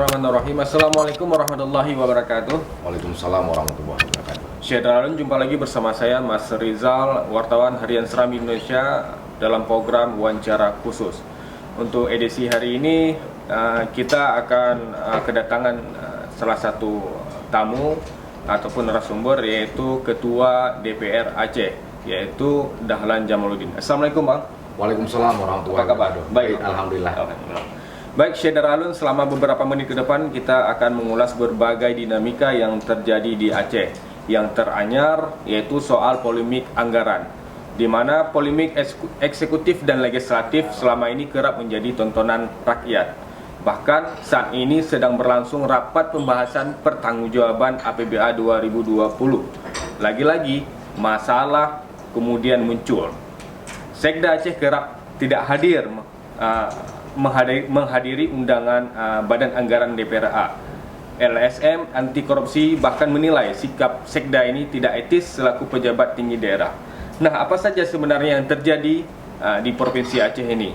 Bismillahirrahmanirrahim. Assalamualaikum warahmatullahi wabarakatuh. Waalaikumsalam warahmatullahi wabarakatuh. Syederalun, jumpa lagi bersama saya Mas Rizal, wartawan Harian Serambi Indonesia dalam program wawancara khusus. Untuk edisi hari ini kita akan kedatangan salah satu tamu ataupun narasumber, yaitu Ketua DPR Aceh, yaitu Dahlan Jamaluddin. Assalamualaikum Bang. Waalaikumsalam warahmatullahi wabarakatuh. Baik, alhamdulillah. Baik, Syederalun, selama beberapa menit ke depan kita akan mengulas berbagai dinamika yang terjadi di Aceh. Yang teranyar yaitu soal polemik anggaran, di mana polemik eksekutif dan legislatif selama ini kerap menjadi tontonan rakyat. Bahkan saat ini sedang berlangsung rapat pembahasan pertanggungjawaban APBA 2020. Lagi-lagi masalah kemudian muncul. Sekda Aceh kerap tidak hadir menghadiri undangan Badan Anggaran DPRA. LSM anti korupsi bahkan menilai sikap Sekda ini tidak etis selaku pejabat tinggi daerah. Nah, apa saja sebenarnya yang terjadi di Provinsi Aceh ini?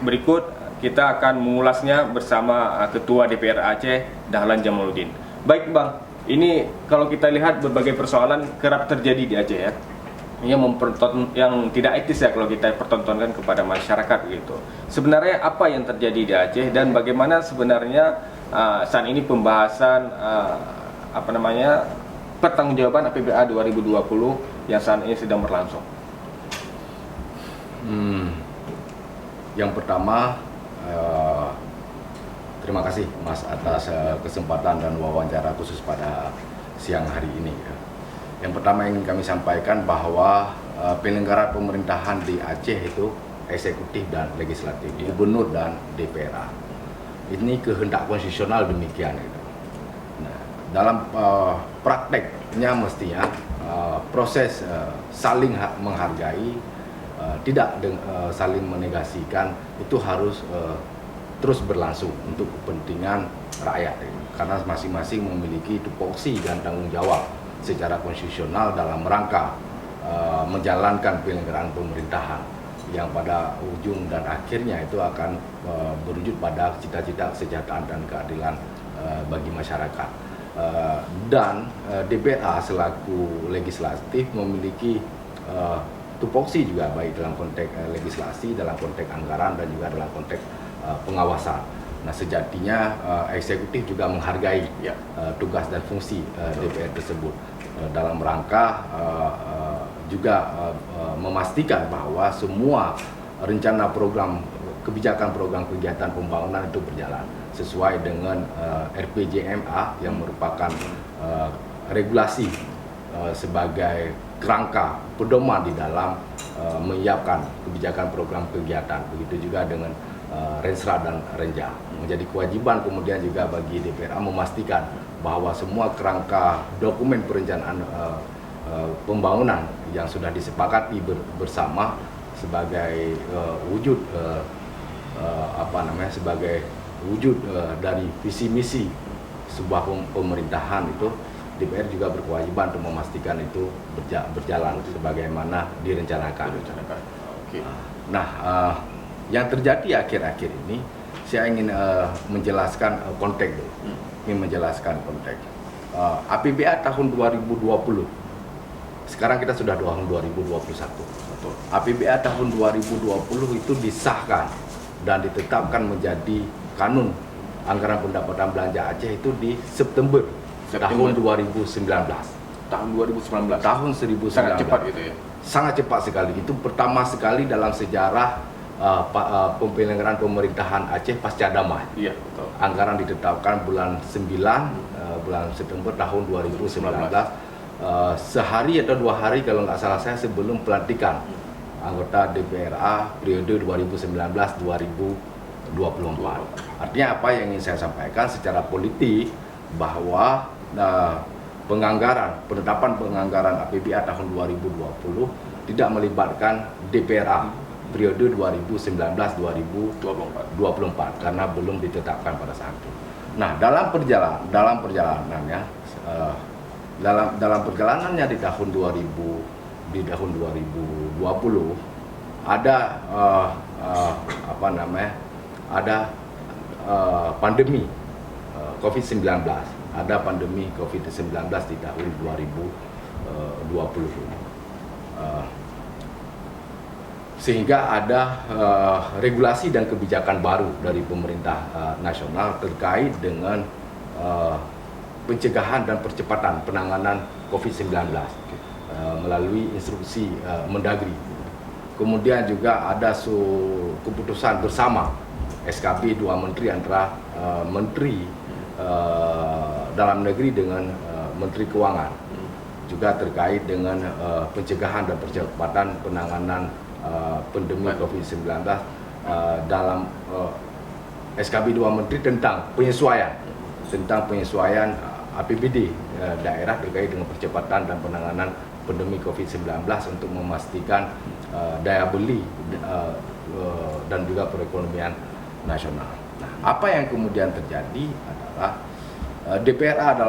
Berikut kita akan mengulasnya bersama Ketua DPR Aceh, Dahlan Jamaluddin. Baik Bang, ini kalau kita lihat berbagai persoalan kerap terjadi di Aceh ya, yang tidak etis ya kalau kita pertontonkan kepada masyarakat gitu. Sebenarnya apa yang terjadi di Aceh dan bagaimana sebenarnya saat ini pembahasan pertanggungjawaban APBA 2020 yang saat ini sedang berlangsung? Yang pertama, terima kasih Mas atas kesempatan dan wawancara khusus pada siang hari ini. Yang pertama ingin kami sampaikan bahwa penyelenggaraan pemerintahan di Aceh itu eksekutif dan legislatif, gubernur dan DPRA. Ini kehendak konstitusional demikian. Nah, dalam prakteknya mestinya proses saling menghargai, tidak saling menegasikan, itu harus terus berlangsung untuk kepentingan rakyat. Karena masing-masing memiliki tupoksi dan tanggung jawab secara konstitusional dalam rangka menjalankan penyelenggaraan pemerintahan yang pada ujung dan akhirnya itu akan berwujud pada cita-cita kesejahteraan dan keadilan bagi masyarakat. Dan DPRA selaku legislatif memiliki tupoksi juga, baik dalam konteks legislasi, dalam konteks anggaran, dan juga dalam konteks pengawasan. Nah, sejatinya eksekutif juga menghargai tugas dan fungsi DPR tersebut dalam rangka juga memastikan bahwa semua rencana program kebijakan, program kegiatan pembangunan itu berjalan sesuai dengan RPJMA yang merupakan regulasi sebagai kerangka pedoman di dalam menyiapkan kebijakan program kegiatan. Begitu juga dengan Rensra dan Renja. Menjadi kewajiban kemudian juga bagi DPRA memastikan bahwa semua kerangka dokumen perencanaan pembangunan yang sudah disepakati bersama sebagai wujud sebagai wujud dari visi misi sebuah pemerintahan, itu DPR juga berkewajiban untuk memastikan itu berjalan sebagaimana direncanakan. Oke. Nah, yang terjadi akhir-akhir ini, saya ingin menjelaskan konteks dulu. APBA tahun 2020. Sekarang kita sudah tahun 2021. Betul. APBA tahun 2020 itu disahkan dan ditetapkan menjadi kanun anggaran pendapatan belanja Aceh itu di September tahun 2019. Tahun 2019. Tahun 2019. Sangat cepat gitu ya. Sangat cepat sekali. Itu pertama sekali dalam sejarah penyelenggaraan pemerintahan Aceh pasca damai. Iya, betul. Anggaran ditetapkan bulan 9 bulan September tahun 2019, sehari atau 2 hari kalau nggak salah saya sebelum pelantikan anggota DPRA periode 2019-2024. Artinya apa yang ingin saya sampaikan secara politik, bahwa penetapan penganggaran APBA tahun 2020 tidak melibatkan DPRA periode 2019-2024 karena belum ditetapkan pada saat itu. Nah, dalam perjalanannya di tahun 2020 ada pandemi COVID-19. Ada pandemi COVID-19 di tahun 2020. Sehingga ada regulasi dan kebijakan baru dari pemerintah nasional terkait dengan pencegahan dan percepatan penanganan COVID-19 melalui instruksi Mendagri. Kemudian juga ada keputusan bersama SKB 2 menteri antara Menteri Dalam Negeri dengan Menteri Keuangan, juga terkait dengan pencegahan dan percepatan penanganan pandemi COVID-19 dalam SKB 2 menteri tentang penyesuaian APBD daerah terkait dengan percepatan dan penanganan pandemi COVID-19 untuk memastikan daya beli dan juga perekonomian nasional. Nah, apa yang kemudian terjadi adalah DPRA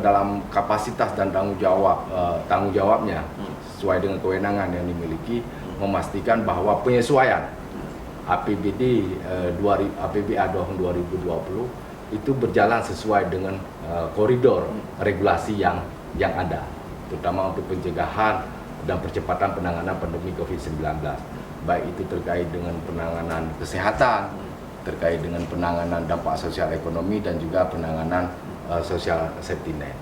dalam kapasitas dan tanggung jawabnya sesuai dengan kewenangan yang dimiliki memastikan bahwa penyesuaian APBD APBA tahun 2020 itu berjalan sesuai dengan koridor regulasi yang ada, terutama untuk pencegahan dan percepatan penanganan pandemi COVID-19, baik itu terkait dengan penanganan kesehatan, terkait dengan penanganan dampak sosial ekonomi, dan juga penanganan sosial safety net.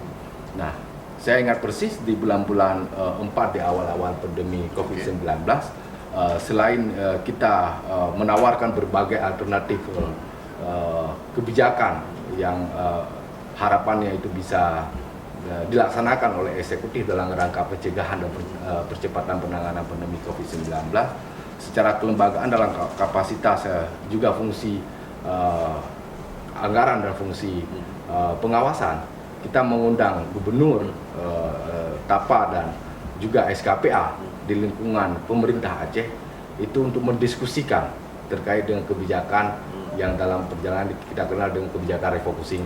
Nah, saya ingat persis di bulan-bulan 4 di awal-awal pandemi COVID-19, selain kita menawarkan berbagai alternatif kebijakan yang harapannya itu bisa dilaksanakan oleh eksekutif dalam rangka pencegahan dan percepatan penanganan pandemi COVID-19, secara kelembagaan dalam kapasitas juga fungsi anggaran dan fungsi pengawasan, kita mengundang gubernur, TAPA dan juga SKPA di lingkungan pemerintah Aceh itu untuk mendiskusikan terkait dengan kebijakan yang dalam perjalanan kita kenal dengan kebijakan refocusing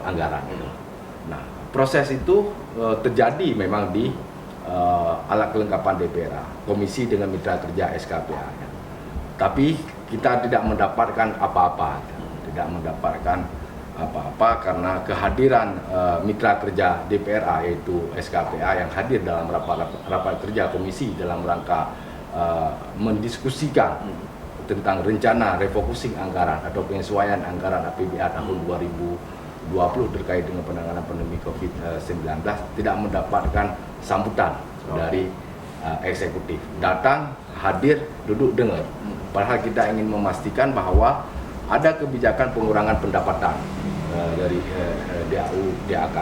anggaran. Nah, proses itu terjadi memang di alat kelengkapan DPRA, komisi dengan mitra kerja SKPA. Tapi kita tidak mendapatkan apa-apa, karena kehadiran mitra kerja DPRA yaitu SKPA yang hadir dalam rapat kerja komisi dalam rangka mendiskusikan tentang rencana refocusing anggaran atau penyesuaian anggaran APBA tahun 2020 terkait dengan penanganan pandemi COVID-19 tidak mendapatkan sambutan dari eksekutif. Datang, hadir, duduk dengar. Padahal kita ingin memastikan bahwa ada kebijakan pengurangan pendapatan dari DAK.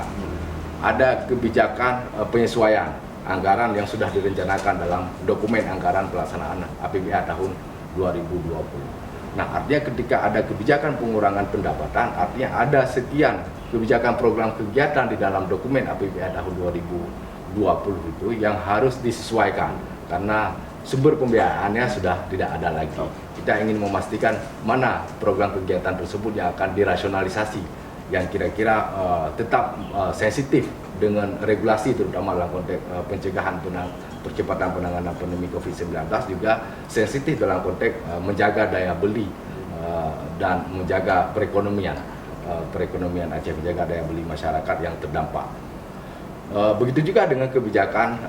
Ada kebijakan penyesuaian anggaran yang sudah direncanakan dalam dokumen anggaran pelaksanaan APBA tahun 2020. Nah, artinya ketika ada kebijakan pengurangan pendapatan, artinya ada sekian kebijakan program kegiatan di dalam dokumen APBA tahun 2020 itu yang harus disesuaikan karena sumber pembiayaannya sudah tidak ada lagi. Kita ingin memastikan mana program kegiatan tersebut yang akan dirasionalisasi, yang kira-kira tetap sensitif dengan regulasi, terutama dalam konteks pencegahan percepatan penanganan pandemi COVID-19, juga sensitif dalam konteks menjaga daya beli dan menjaga perekonomian Aceh, menjaga daya beli masyarakat yang terdampak. Begitu juga dengan kebijakan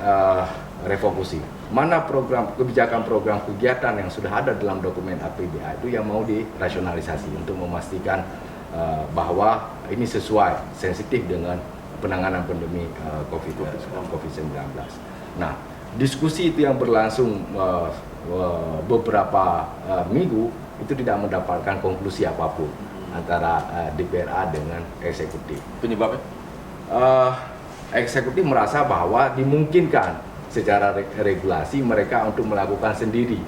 refocusing. Mana kebijakan program kegiatan yang sudah ada dalam dokumen APBA itu yang mau dirasionalisasi untuk memastikan bahwa ini sesuai, sensitif dengan penanganan pandemi COVID-19. Nah, diskusi itu yang berlangsung beberapa minggu itu tidak mendapatkan konklusi apapun antara DPRA dengan eksekutif. Penyebabnya? Eksekutif merasa bahwa dimungkinkan secara regulasi mereka untuk melakukan sendiri,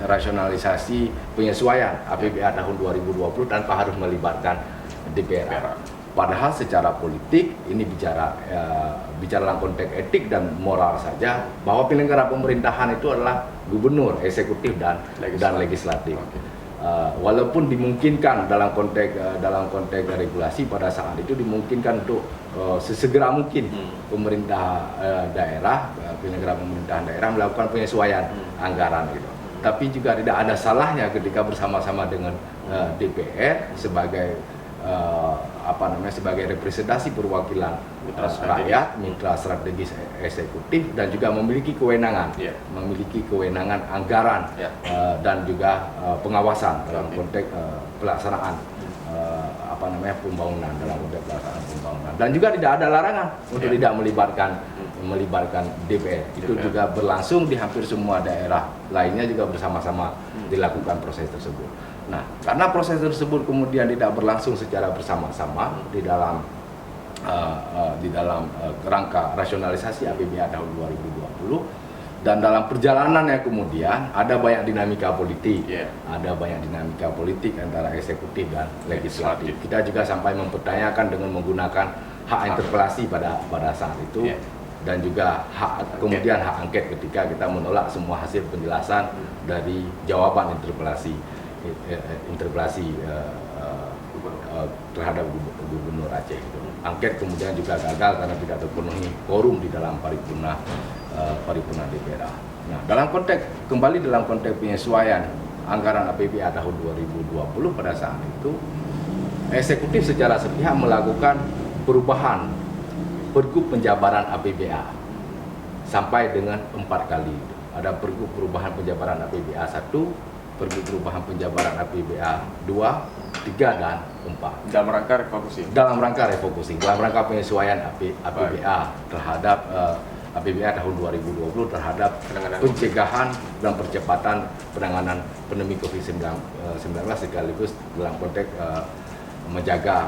rasionalisasi penyesuaian APBA tahun 2020 tanpa harus melibatkan DPRA. Padahal secara politik ini bicara dalam konteks etik dan moral saja, bahwa penyelenggara pemerintahan itu adalah gubernur, eksekutif dan legislatif. Walaupun dimungkinkan dalam konteks regulasi pada saat itu dimungkinkan untuk sesegera mungkin pemerintah daerah, penyelenggara pemerintahan daerah melakukan penyesuaian anggaran gitu. tapi juga tidak ada salahnya ketika bersama-sama dengan DPR sebagai sebagai representasi perwakilan rakyat, mitra strategis eksekutif, dan juga memiliki kewenangan, memiliki kewenangan anggaran dan juga pengawasan dalam konteks pelaksanaan pembangunan, dalam konteks pelaksanaan pembangunan, dan juga tidak ada larangan untuk tidak melibatkan DPR. Itu juga berlangsung di hampir semua daerah lainnya, juga bersama-sama dilakukan proses tersebut. Nah, karena proses tersebut kemudian tidak berlangsung secara bersama-sama di dalam kerangka rasionalisasi APBA tahun 2020, dan dalam perjalanannya kemudian ada banyak dinamika politik, antara eksekutif dan legislatif. Kita juga sampai mempertanyakan dengan menggunakan hak interpelasi pada saat itu, dan juga hak angket ketika kita menolak semua hasil penjelasan dari jawaban interpelasi terhadap Gubernur Aceh. Angket kemudian juga gagal karena tidak terpenuhi quorum di dalam paripurna DPR. Nah, dalam konteks penyesuaian anggaran APBA tahun 2020 pada saat itu, eksekutif secara sepihak melakukan perubahan pergub penjabaran APBA sampai dengan 4 kali. Ada pergub perubahan penjabaran APBA 1, pergub perubahan penjabaran APBA 2, 3, dan 4. Dalam rangka refocusing. Dalam rangka penyesuaian APBA terhadap APBA tahun 2020 terhadap pencegahan dan percepatan penanganan pandemi COVID-19 sekaligus dalam konteks menjaga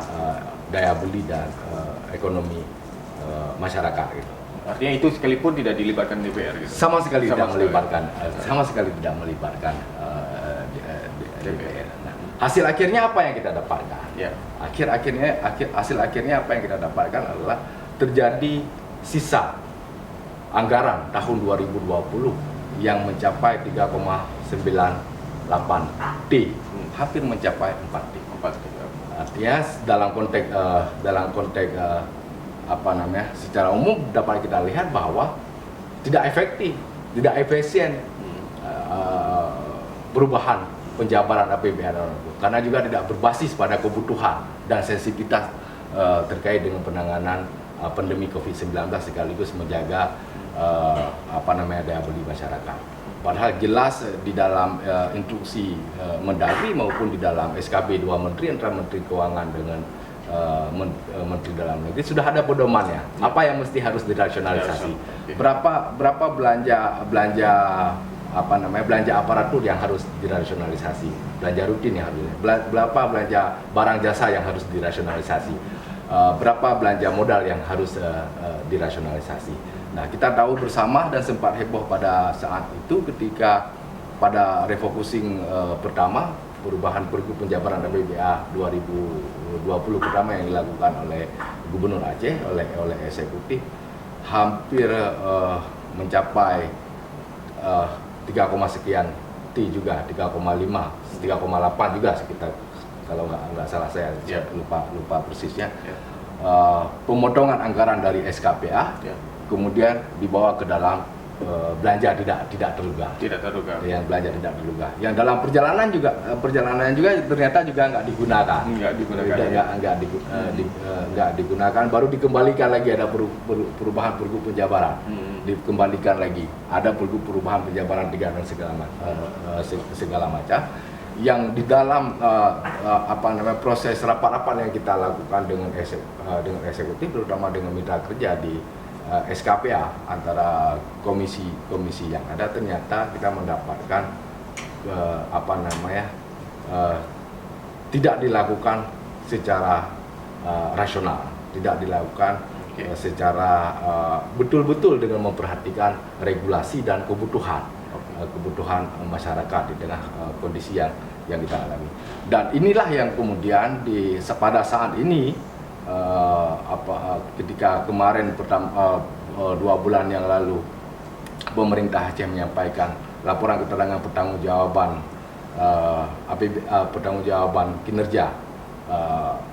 daya beli dan ekonomi masyarakat gitu. Artinya itu sekalipun tidak dilibatkan DPR gitu. Sama sekali tidak melibatkan DPR. Nah, hasil akhirnya apa yang kita dapatkan? Hasil akhirnya apa yang kita dapatkan adalah terjadi sisa anggaran tahun 2020 yang mencapai 3,98 T, hampir mencapai 4 T. Artinya dalam konteks secara umum dapat kita lihat bahwa tidak efektif, tidak efisien perubahan penjabaran APBA karena juga tidak berbasis pada kebutuhan dan sensitivitas terkait dengan penanganan pandemi COVID-19 sekaligus menjaga daya beli masyarakat. Padahal jelas di dalam instruksi Mendagri maupun di dalam SKB 2 Menteri antara Menteri Keuangan dengan Menteri Dalam Negeri sudah ada pedomannya. Apa yang mesti harus dirasionalisasi? Berapa belanja aparatur yang harus dirasionalisasi? Belanja rutin yang harus. Berapa belanja barang jasa yang harus dirasionalisasi? Berapa belanja modal yang harus dirasionalisasi? Nah, kita tahu bersama dan sempat heboh pada saat itu ketika pada refocusing pertama, perubahan pergub penjabaran APBA 2020 pertama yang dilakukan oleh Gubernur Aceh, oleh eksekutif, hampir mencapai 3, sekian T juga, 3,5, 3,8 juga sekitar, kalau nggak salah saya lupa persisnya. Pemotongan anggaran dari SKPA kemudian dibawa ke dalam belanja tidak terduga. Yang belanja tidak terduga. Yang dalam perjalanan juga ternyata juga nggak digunakan. Nggak digunakan. Baru dikembalikan lagi, ada perubahan pergub penjabaran. Dikembalikan lagi. Ada pergub perubahan penjabaran 3 dan segala macam. Yang di dalam proses rapat-rapat yang kita lakukan dengan eksekutif, terutama dengan mitra kerja di SKPA antara komisi yang ada, ternyata kita mendapatkan tidak dilakukan secara rasional, tidak dilakukan secara betul-betul dengan memperhatikan regulasi dan kebutuhan masyarakat di tengah kondisi yang kita alami. Dan inilah yang kemudian pada saat ini ketika kemarin 2 bulan yang lalu pemerintah Aceh menyampaikan laporan keterangan pertanggungjawaban kinerja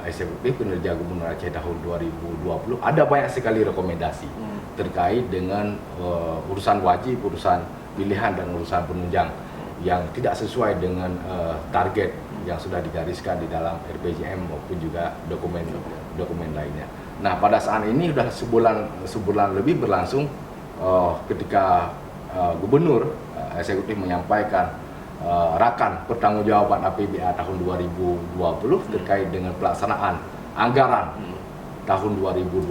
eksekutif, kinerja Gubernur Aceh tahun 2020, ada banyak sekali rekomendasi terkait dengan urusan wajib, urusan pilihan, dan urusan penunjang yang tidak sesuai dengan target yang sudah digariskan di dalam RPJM maupun juga dokumen lainnya. Nah, pada saat ini sudah sebulan lebih berlangsung ketika Gubernur Eksekutif menyampaikan rakan pertanggungjawaban APBA tahun 2020 terkait dengan pelaksanaan anggaran tahun 2020.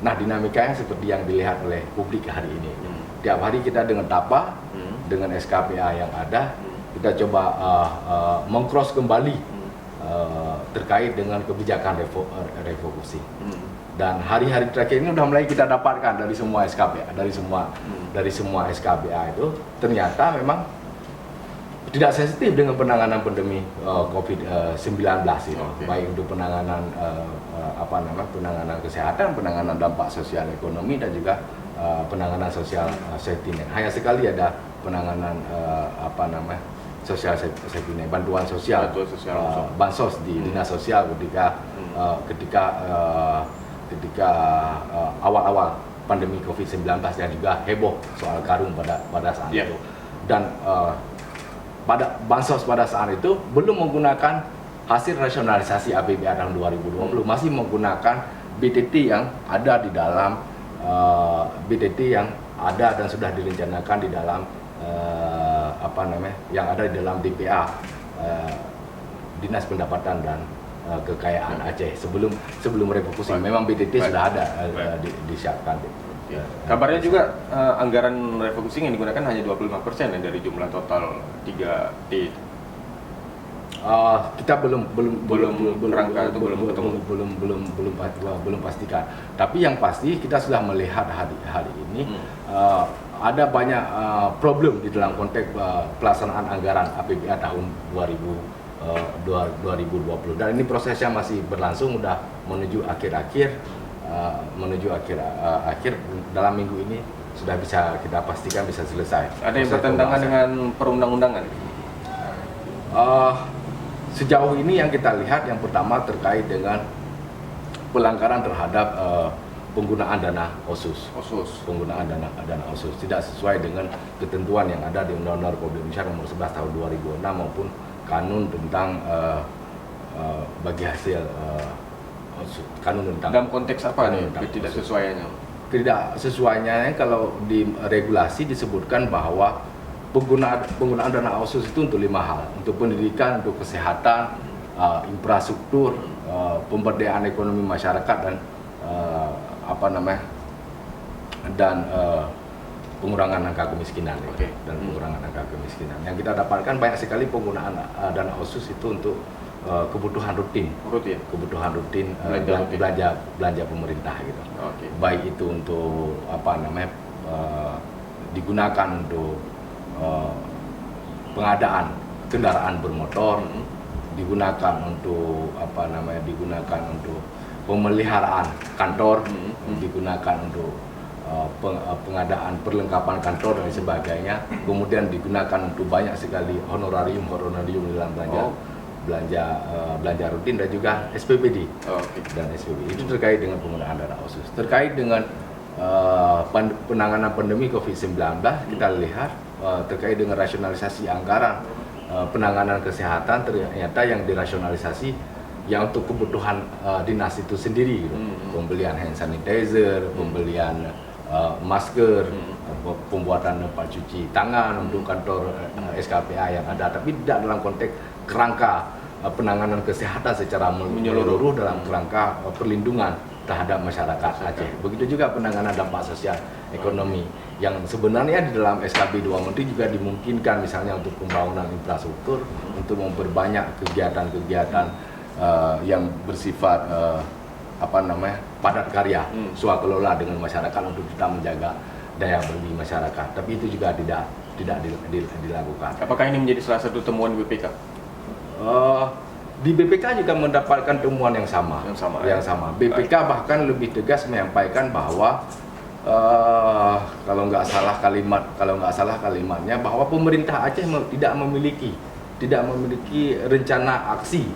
Nah, dinamikanya seperti yang dilihat oleh publik hari ini. Tiap hari kita dengan TAPA, dengan SKPA yang ada, kita coba mengcross kembali terkait dengan kebijakan refocusing. Dan hari-hari terakhir ini sudah mulai kita dapatkan dari semua SKPA, dari semua SKPA itu ternyata memang tidak sensitif dengan penanganan pandemi COVID-19 itu, baik untuk penanganan penanganan kesehatan, penanganan dampak sosial ekonomi, dan juga penanganan sosial safety net. Hanya sekali ada penanganan sosial safety net, bantuan sosial, bansos di dinas sosial ketika awal-awal pandemi COVID-19 yang juga heboh soal karung pada saat itu. Dan pada bansos pada saat itu belum menggunakan hasil rasionalisasi APBA tahun 2020, masih menggunakan BTT yang ada di dalam BTT yang ada dan sudah direncanakan di dalam yang ada di dalam DPA Dinas Pendapatan dan Kekayaan Aceh sebelum refocusing. Memang BTT sudah ada disiapkan. Kabarnya juga anggaran refocusing yang digunakan hanya 25% dari jumlah total 3T. Kita belum pastikan. Tapi yang pasti kita sudah melihat hari ini ada banyak problem di dalam konteks pelaksanaan anggaran APBA tahun 2020. Dan ini prosesnya masih berlangsung, sudah menuju akhir dalam minggu ini sudah bisa kita pastikan bisa selesai. Ada yang bertentangan dengan perundang-undangan? Sejauh ini yang kita lihat, yang pertama terkait dengan pelanggaran terhadap penggunaan dana OSUS. Penggunaan dana OSUS tidak sesuai dengan ketentuan yang ada di Undang-Undang Republik Indonesia Nomor 11 Tahun 2006 maupun Kanun tentang bagi hasil kanun tentang. Dalam konteks apa nih tidak sesuainya? Tidak sesuainya kalau di regulasi disebutkan bahwa penggunaan dana OSUS itu untuk 5 hal: untuk pendidikan, untuk kesehatan, infrastruktur, pemberdayaan ekonomi masyarakat, dan pengurangan angka kemiskinan. Dan pengurangan angka kemiskinan. Yang kita dapatkan banyak sekali penggunaan dana OSUS itu untuk kebutuhan rutin. Belanja pemerintah gitu. Baik itu untuk digunakan untuk pengadaan kendaraan bermotor, digunakan untuk pemeliharaan kantor, digunakan untuk pengadaan perlengkapan kantor dan sebagainya, kemudian digunakan untuk banyak sekali honorarium dalam belanja rutin, dan juga SPBD. Dan SPBD itu terkait dengan penggunaan dana OSUS. Terkait dengan penanganan pandemi COVID-19, kita lihat terkait dengan rasionalisasi anggaran penanganan kesehatan, ternyata yang dirasionalisasi yang untuk kebutuhan dinas itu sendiri gitu. Pembelian hand sanitizer, pembelian masker, pembuatan tempat cuci tangan untuk kantor SKPA yang ada, tapi tidak dalam konteks kerangka penanganan kesehatan secara menyeluruh dalam kerangka perlindungan terhadap masyarakat Aceh. Begitu juga penanganan dampak sosial ekonomi yang sebenarnya di dalam SKB 2 Menteri juga dimungkinkan, misalnya untuk pembangunan infrastruktur, untuk memperbanyak kegiatan-kegiatan yang bersifat padat karya, swakelola dengan masyarakat untuk kita menjaga daya beli masyarakat. Tapi itu juga tidak dilakukan. Apakah ini menjadi salah satu temuan BPK? Di BPK juga mendapatkan temuan yang sama. BPK bahkan lebih tegas menyampaikan bahwa kalau nggak salah kalimatnya, bahwa pemerintah Aceh tidak memiliki rencana aksi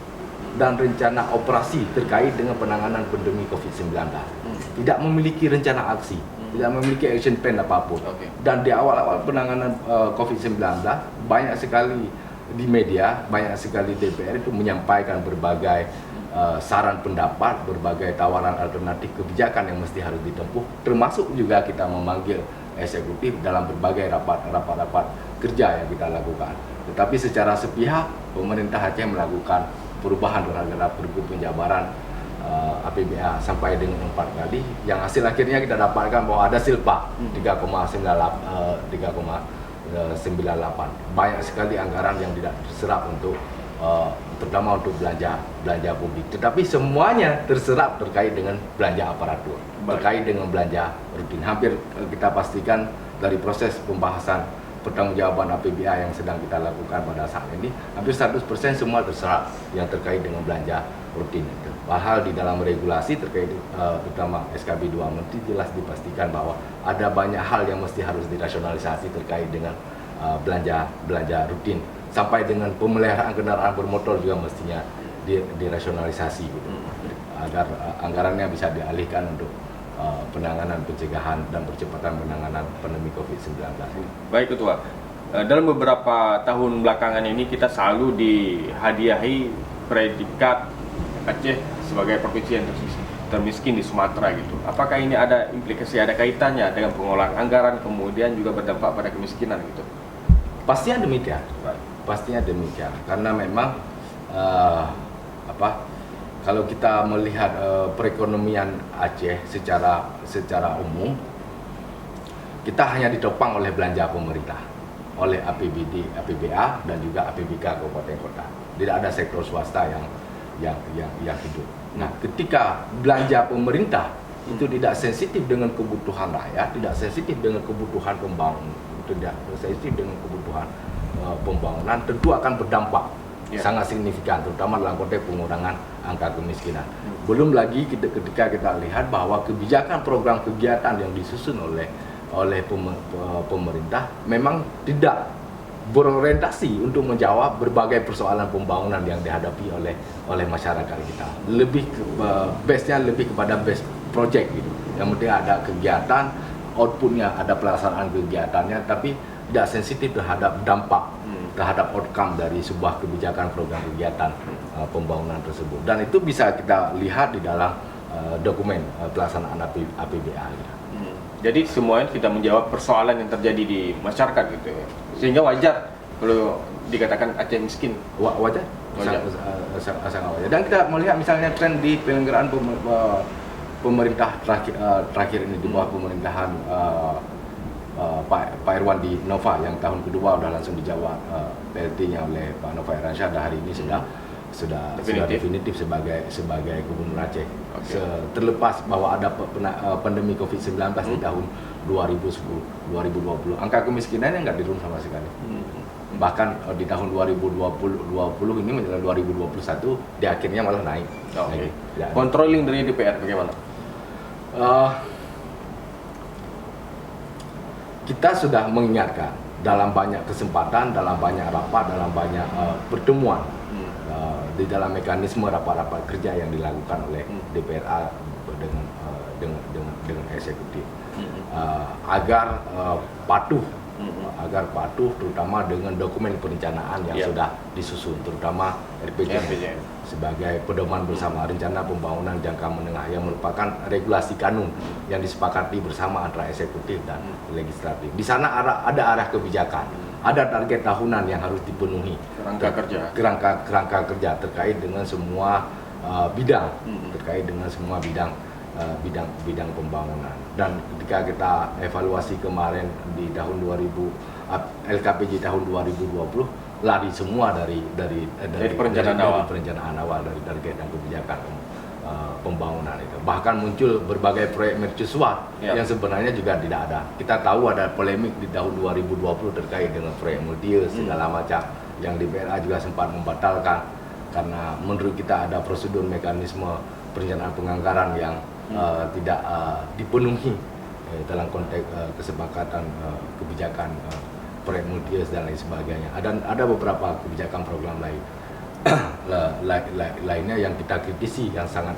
dan rencana operasi terkait dengan penanganan pandemi COVID-19. Tidak memiliki rencana aksi. tidak memiliki action plan apapun. Dan di awal-awal penanganan COVID-19 banyak sekali di media, banyak sekali DPR itu menyampaikan berbagai saran pendapat, berbagai tawaran alternatif kebijakan yang mesti harus ditempuh, termasuk juga kita memanggil eksekutif dalam berbagai rapat-rapat kerja yang kita lakukan. Tetapi secara sepihak pemerintah Aceh melakukan perubahan terhadap Pergub Penjabaran APBA sampai dengan 4 kali, yang hasil akhirnya kita dapatkan bahwa ada silpa 3,98. Banyak sekali anggaran yang tidak terserap untuk terutama untuk belanja publik, tetapi semuanya terserap terkait dengan belanja aparatur, terkait dengan belanja rutin. Hampir kita pastikan dari proses pembahasan pertanggungjawaban APBA yang sedang kita lakukan pada saat ini, hampir 100% semua terserap yang terkait dengan belanja rutin itu. Padahal di dalam regulasi terkait terutama SKB 2 Menteri jelas dipastikan bahwa ada banyak hal yang mesti harus dirasionalisasi terkait dengan belanja rutin, sampai dengan pemeliharaan kendaraan bermotor juga mestinya dirasionalisasi gitu, agar anggarannya bisa dialihkan untuk penanganan pencegahan dan percepatan penanganan pandemi COVID-19. Baik Ketua, dalam beberapa tahun belakangan ini kita selalu dihadiahi predikat Aceh sebagai provinsi yang termiskin di Sumatera gitu. Apakah ini ada implikasi, ada kaitannya dengan pengelolaan anggaran kemudian juga berdampak pada kemiskinan gitu? Pastinya demikian, pastinya demikian. Karena memang kalau kita melihat perekonomian Aceh secara umum, kita hanya ditopang oleh belanja pemerintah, oleh APBD, APBA dan juga APBK kabupaten kota. Tidak ada sektor swasta yang hidup. Nah, ketika belanja pemerintah itu tidak sensitif dengan kebutuhan rakyat, tidak sensitif dengan kebutuhan pembangunan, tidak sensitif dengan kebutuhan pembangunan, tentu akan berdampak sangat signifikan, terutama dalam konteks pengurangan angka kemiskinan. Belum lagi ketika kita lihat bahwa kebijakan program kegiatan yang disusun oleh pemerintah memang tidak berorientasi untuk menjawab berbagai persoalan pembangunan yang dihadapi oleh masyarakat kita. Base-nya lebih kepada base project gitu. Yang penting ada kegiatan, outputnya ada pelaksanaan kegiatannya, tapi tidak sensitif terhadap dampak, terhadap outcome dari sebuah kebijakan program kegiatan pembangunan tersebut. Dan itu bisa kita lihat di dalam dokumen pelaksanaan APBA. Gitu. Jadi semuanya tidak menjawab persoalan yang terjadi di masyarakat gitu ya. Sehingga wajar kalau dikatakan Aceh miskin. Wajar? Sangat wajar. Dan kita melihat misalnya tren di penyelenggaraan pemerintah terakhir ini di bawah pemerintahan Pak Irwan di Nova yang tahun kedua sudah langsung dijawab PLT-nya oleh Pak Nova Iransyah, dan hari ini sudah definitif sebagai Gubernur Aceh. Terlepas bahwa ada pandemi COVID-19 di tahun 2020, angka kemiskinannya nggak turun sama sekali. Bahkan di tahun 2020 ini menjelang 2021 di akhirnya malah naik. Controlling dari DPR bagaimana? Kita sudah mengingatkan dalam banyak kesempatan, dalam banyak rapat, dalam banyak pertemuan, di dalam mekanisme rapat-rapat kerja yang dilakukan oleh DPRA dengan eksekutif, agar patuh terutama dengan dokumen perencanaan yang sudah disusun, terutama RPJM sebagai pedoman bersama rencana pembangunan jangka menengah yang merupakan regulasi kanun yang disepakati bersama antara eksekutif dan legislatif. Di sana ada arah kebijakan, ada target tahunan yang harus dipenuhi, kerangka kerja terkait dengan semua bidang, bidang pembangunan. Dan ketika kita evaluasi kemarin di tahun LKPJ tahun 2020, lari semua dari perencanaan awal, dari target dan kebijakan pembangunan itu. Bahkan muncul berbagai proyek mercusuar yang sebenarnya juga tidak ada. Kita tahu ada polemik di tahun 2020 terkait dengan proyek multi-use segala macam yang DPRA juga sempat membatalkan karena menurut kita ada prosedur mekanisme perencanaan penganggaran yang tidak dipenuhi dalam konteks kesepakatan kebijakan proyek multi-use dan lain sebagainya. Ada beberapa kebijakan program lainnya yang kita kritisi yang sangat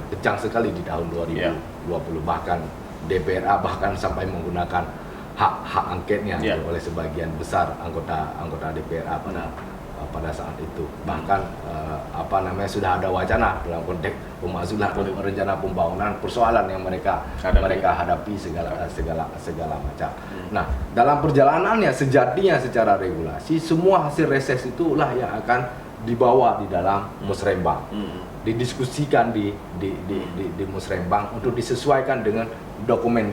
kencang sekali di tahun 2020. Bahkan DPRA bahkan sampai menggunakan hak angketnya Ya. oleh sebagian besar anggota DPRA pada saat itu. Bahkan sudah ada wacana dalam konteks pemakzulan rencana pembangunan, persoalan yang mereka hadapi segala macam. Nah, dalam perjalanannya sejatinya secara regulasi semua hasil reses itulah yang akan dibawa di dalam musrembang, didiskusikan di musrembang untuk disesuaikan dengan dokumen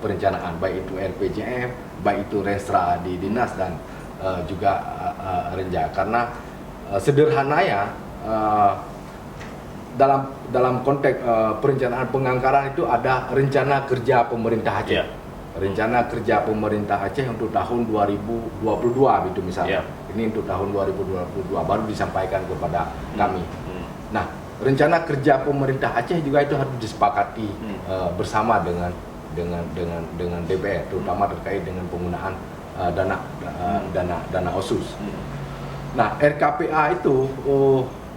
perencanaan, baik itu RPJM, baik itu Renstra di dinas dan juga Renja. Karena sederhananya dalam konteks perencanaan penganggaran itu ada rencana kerja pemerintah Aceh. Ya. Rencana kerja pemerintah Aceh untuk tahun 2022 gitu misalnya. Ini untuk tahun 2022 baru disampaikan kepada kami. Nah, rencana kerja pemerintah Aceh juga itu harus disepakati bersama dengan DPR, terutama terkait dengan penggunaan dana OSUS. Nah, RKPA itu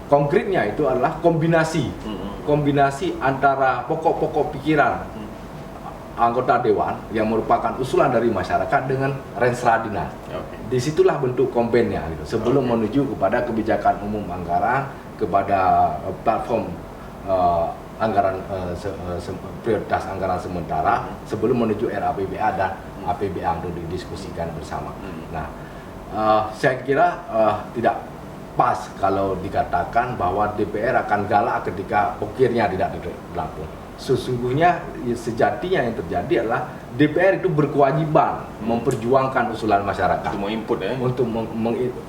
konkretnya itu adalah kombinasi antara pokok-pokok pikiran anggota dewan yang merupakan usulan dari masyarakat dengan Renstra dinas. Disitulah bentuk kombennya gitu. Sebelum menuju kepada kebijakan umum anggaran, kepada platform anggaran prioritas anggaran sementara, sebelum menuju RAPBA dan APBA untuk didiskusikan bersama. Nah, saya kira tidak pas kalau dikatakan bahwa DPR akan galak ketika pokirnya tidak dilampung. Sesungguhnya sejatinya yang terjadi adalah DPR itu berkewajiban memperjuangkan usulan masyarakat Untuk menginput ya. untuk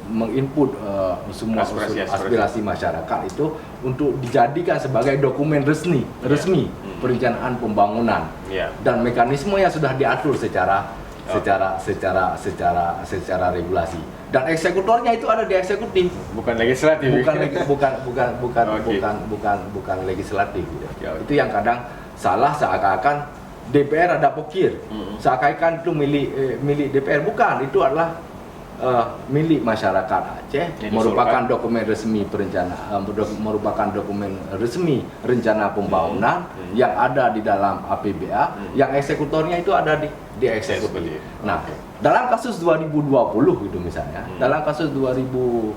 menginput semua aspirasi masyarakat itu untuk dijadikan sebagai dokumen resmi perencanaan pembangunan. Dan mekanisme yang sudah diatur secara regulasi. Dan eksekutornya itu ada di eksekutif, Bukan legislatif. bukan legislatif gitu. Itu yang kadang salah, seakan-akan DPR ada pokir, seakan-akan itu milik DPR. Bukan, itu adalah milik masyarakat Aceh, merupakan dokumen resmi merupakan dokumen resmi rencana pembangunan yang ada di dalam APBA, yang eksekutornya itu ada di eksekutif. Nah, dalam kasus 2020 itu misalnya, dalam kasus 2020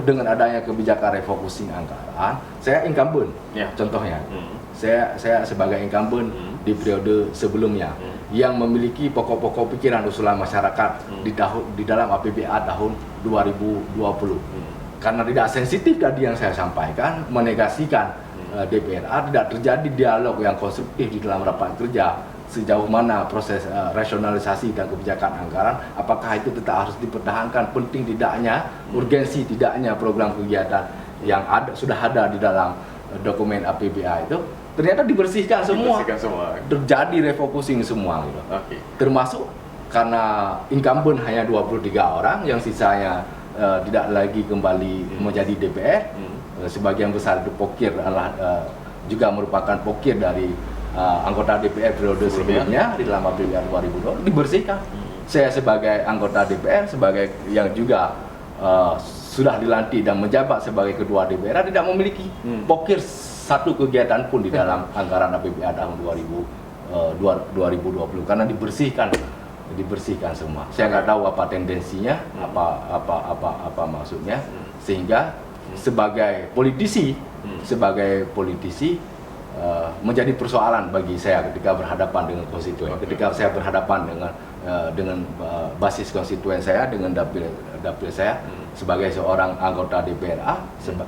dengan adanya kebijakan refocusing anggaran, saya incumbent, contohnya. Saya sebagai incumbent di periode sebelumnya yang memiliki pokok-pokok pikiran usulan masyarakat di dalam APBA tahun 2020. Karena tidak sensitif tadi yang saya sampaikan, menegasikan DPRA, tidak terjadi dialog yang konstruktif di dalam rapat kerja sejauh mana proses rasionalisasi dan kebijakan anggaran, apakah itu tetap harus dipertahankan, penting tidaknya, urgensi tidaknya program kegiatan yang sudah ada di dalam dokumen APBA itu ternyata dibersihkan semua. Terjadi refocusing semua gitu. Termasuk karena incumbent hanya 23 orang, yang sisanya tidak lagi kembali menjadi DPR. Sebagian besar itu pokir adalah juga merupakan pokir dari anggota DPR periode sebelumnya di dalam APBA 2020, dibersihkan. Saya sebagai anggota DPR, sebagai yang juga sudah dilantik dan menjabat sebagai ketua DPR, tidak memiliki pokir satu kegiatan pun di dalam anggaran APBA tahun 2020 karena dibersihkan semua. Saya nggak tahu apa tendensinya, apa maksudnya, sehingga sebagai politisi menjadi persoalan bagi saya ketika berhadapan dengan konstituen, ketika saya berhadapan dengan basis konstituen saya, dengan dapil saya sebagai seorang anggota DPRA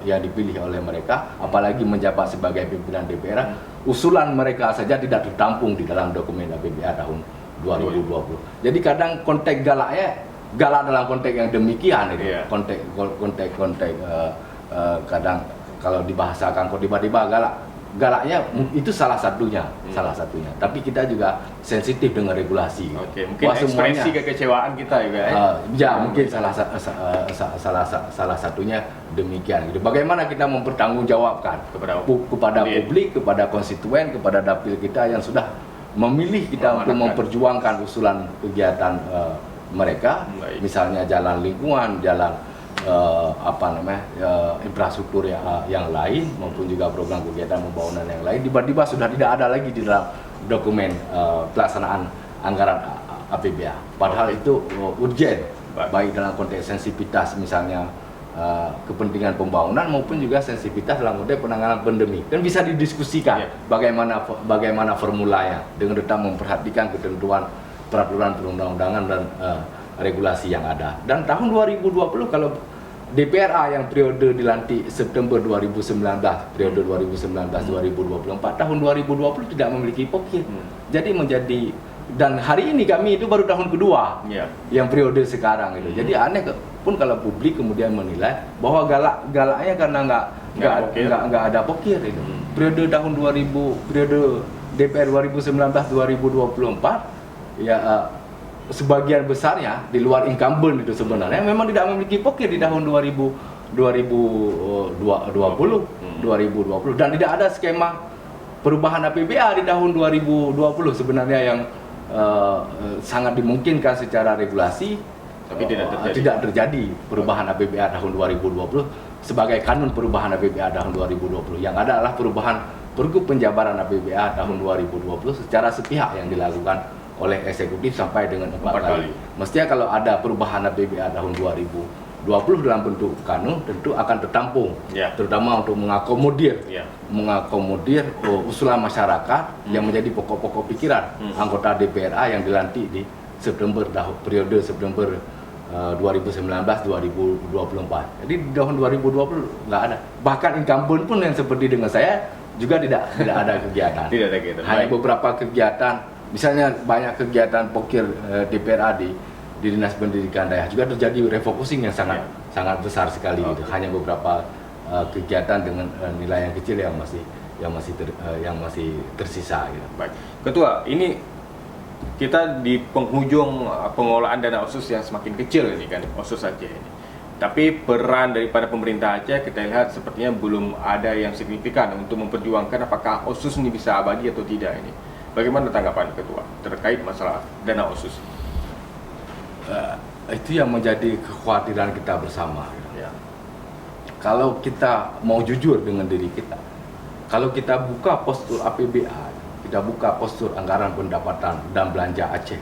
yang dipilih oleh mereka, apalagi menjabat sebagai pimpinan DPRA, usulan mereka saja tidak tertampung di dalam dokumen APBA tahun 2020. Jadi kadang konteks galak dalam konteks yang demikian itu. Konteks kadang kalau dibahasakan kok tiba-tiba galaknya itu salah satunya. Tapi kita juga sensitif dengan regulasi. Mungkin ekspresi kekecewaan kita juga. Mungkin salah satunya demikian. Gitu. Bagaimana kita mempertanggungjawabkan kepada publik, kepada konstituen, kepada dapil kita yang sudah memilih kita untuk memperjuangkan usulan kegiatan mereka, misalnya jalan lingkungan, jalan infrastruktur yang lain maupun juga program kegiatan pembangunan yang lain tiba-tiba sudah tidak ada lagi di dalam dokumen pelaksanaan anggaran APBA. Padahal itu urgent, baik dalam konteks sensitivitas misalnya kepentingan pembangunan maupun juga sensitivitas dalam konteks penanganan pandemi. Dan bisa didiskusikan bagaimana formulanya dengan tetap memperhatikan ketentuan peraturan perundang-undangan dan regulasi yang ada. Dan tahun 2020 kalau DPRA yang periode dilantik September 2019, periode 2019-2024, tahun 2020 tidak memiliki pokir. Jadi dan hari ini kami itu baru tahun kedua yang periode sekarang itu. Jadi aneh pun kalau publik kemudian menilai bahwa galaknya karena nggak ada pokir itu. Periode tahun 2000, periode DPR 2019-2024 ya sebagian besarnya di luar incumbent itu sebenarnya memang tidak memiliki pokir di tahun 2020 dan tidak ada skema perubahan APBA di tahun 2020 sebenarnya yang sangat dimungkinkan secara regulasi tapi tidak terjadi perubahan APBA tahun 2020 sebagai kanun perubahan APBA tahun 2020 yang ada adalah perubahan pergub penjabaran APBA tahun 2020 secara sepihak yang dilakukan oleh eksekutif sampai dengan 4 kali. Mestinya kalau ada perubahan APBA tahun 2020 dalam bentuk kanun tentu akan tertampung, terutama untuk mengakomodir usulan masyarakat yang menjadi pokok-pokok pikiran anggota DPRA yang dilantik di periode September 2019-2024. Jadi di tahun 2020 nggak ada. Bahkan incumbent pun yang seperti dengan saya juga tidak ada kegiatan. Tidak ada kegiatan. Hanya beberapa kegiatan. Misalnya banyak kegiatan pokir DPRA di Dinas Pendidikan Daerah juga terjadi refocusing yang sangat besar sekali gitu. Hanya beberapa kegiatan dengan nilai yang kecil yang masih tersisa gitu. Baik. Ketua, ini kita di penghujung pengelolaan dana OSUS yang semakin kecil ini kan, OSUS Aceh ini. Tapi peran daripada pemerintah Aceh kita lihat sepertinya belum ada yang signifikan untuk memperjuangkan apakah OSUS ini bisa abadi atau tidak ini. Bagaimana tanggapan Ketua terkait masalah dana OSUS? Itu yang menjadi kekhawatiran kita bersama. Kalau kita mau jujur dengan diri kita, kalau kita buka postur APBA, kita buka postur anggaran pendapatan dan belanja Aceh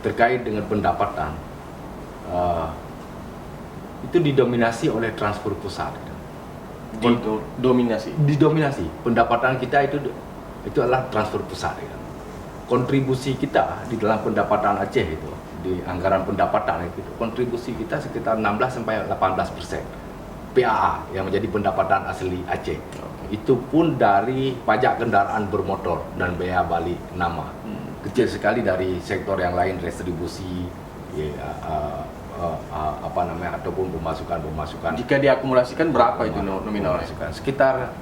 terkait dengan pendapatan, itu didominasi oleh transfer pusat. Didominasi. Pendapatan kita itu adalah transfer pusat. Kontribusi kita di dalam pendapatan Aceh itu, di anggaran pendapatan itu, kontribusi kita sekitar 16-18% PAA yang menjadi pendapatan asli Aceh. Itu pun dari pajak kendaraan bermotor dan bea balik nama. Kecil sekali dari sektor yang lain, restribusi, ataupun pemasukan. Jika diakumulasikan berapa itu nominalnya? Sekitar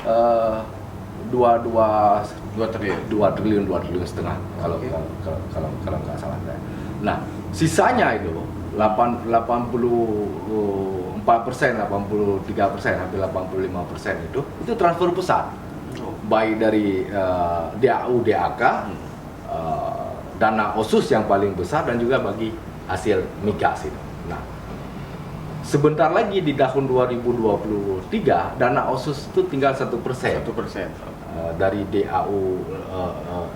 2 triliun setengah kalau nggak salah saya. Nah, sisanya itu 84%, 83%, hampir 85% itu transfer pusat. Baik dari DAU, DAK, dana OSUS yang paling besar dan juga bagi hasil migas itu. Nah, sebentar lagi di tahun 2023 dana OSUS itu tinggal 1% dari DAU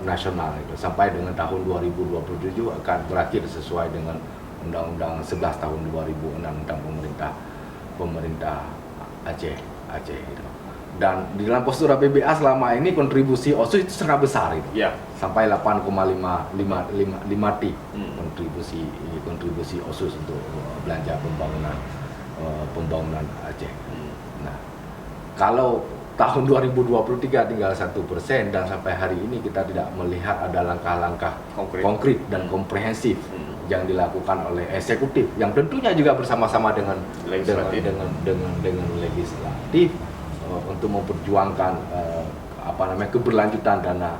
nasional itu sampai dengan tahun 2027 akan berakhir sesuai dengan Undang-Undang 11 tahun 2006 tentang pemerintah Aceh itu. Dan di dalam postur APBA selama ini kontribusi OSUS itu sangat besar itu. Sampai 8,5 T kontribusi OSUS untuk belanja pembangunan Aceh. Nah, kalau tahun 2023 tinggal 1% dan sampai hari ini kita tidak melihat ada langkah-langkah konkret dan komprehensif yang dilakukan oleh eksekutif yang tentunya juga bersama-sama dengan legislatif untuk memperjuangkan keberlanjutan dana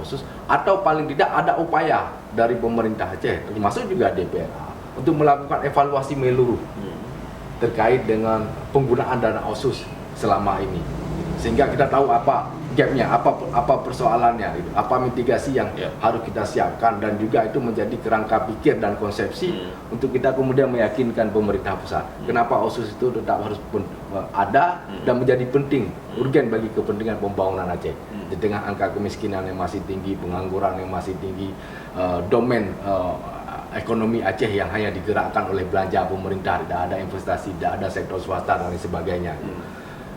OSUS, atau paling tidak ada upaya dari pemerintah Aceh termasuk juga DPRA untuk melakukan evaluasi menyeluruh terkait dengan penggunaan dana OSUS selama ini, sehingga kita tahu apa gapnya, apa persoalannya, gitu. Apa mitigasi yang harus kita siapkan, dan juga itu menjadi kerangka pikir dan konsepsi untuk kita kemudian meyakinkan pemerintah pusat. Kenapa OSUS itu tetap harus ada dan menjadi penting, urgen bagi kepentingan pembangunan Aceh. Di tengah angka kemiskinan yang masih tinggi, pengangguran yang masih tinggi, domain ekonomi Aceh yang hanya digerakkan oleh belanja pemerintah, tidak ada investasi, tidak ada sektor swasta dan lain sebagainya.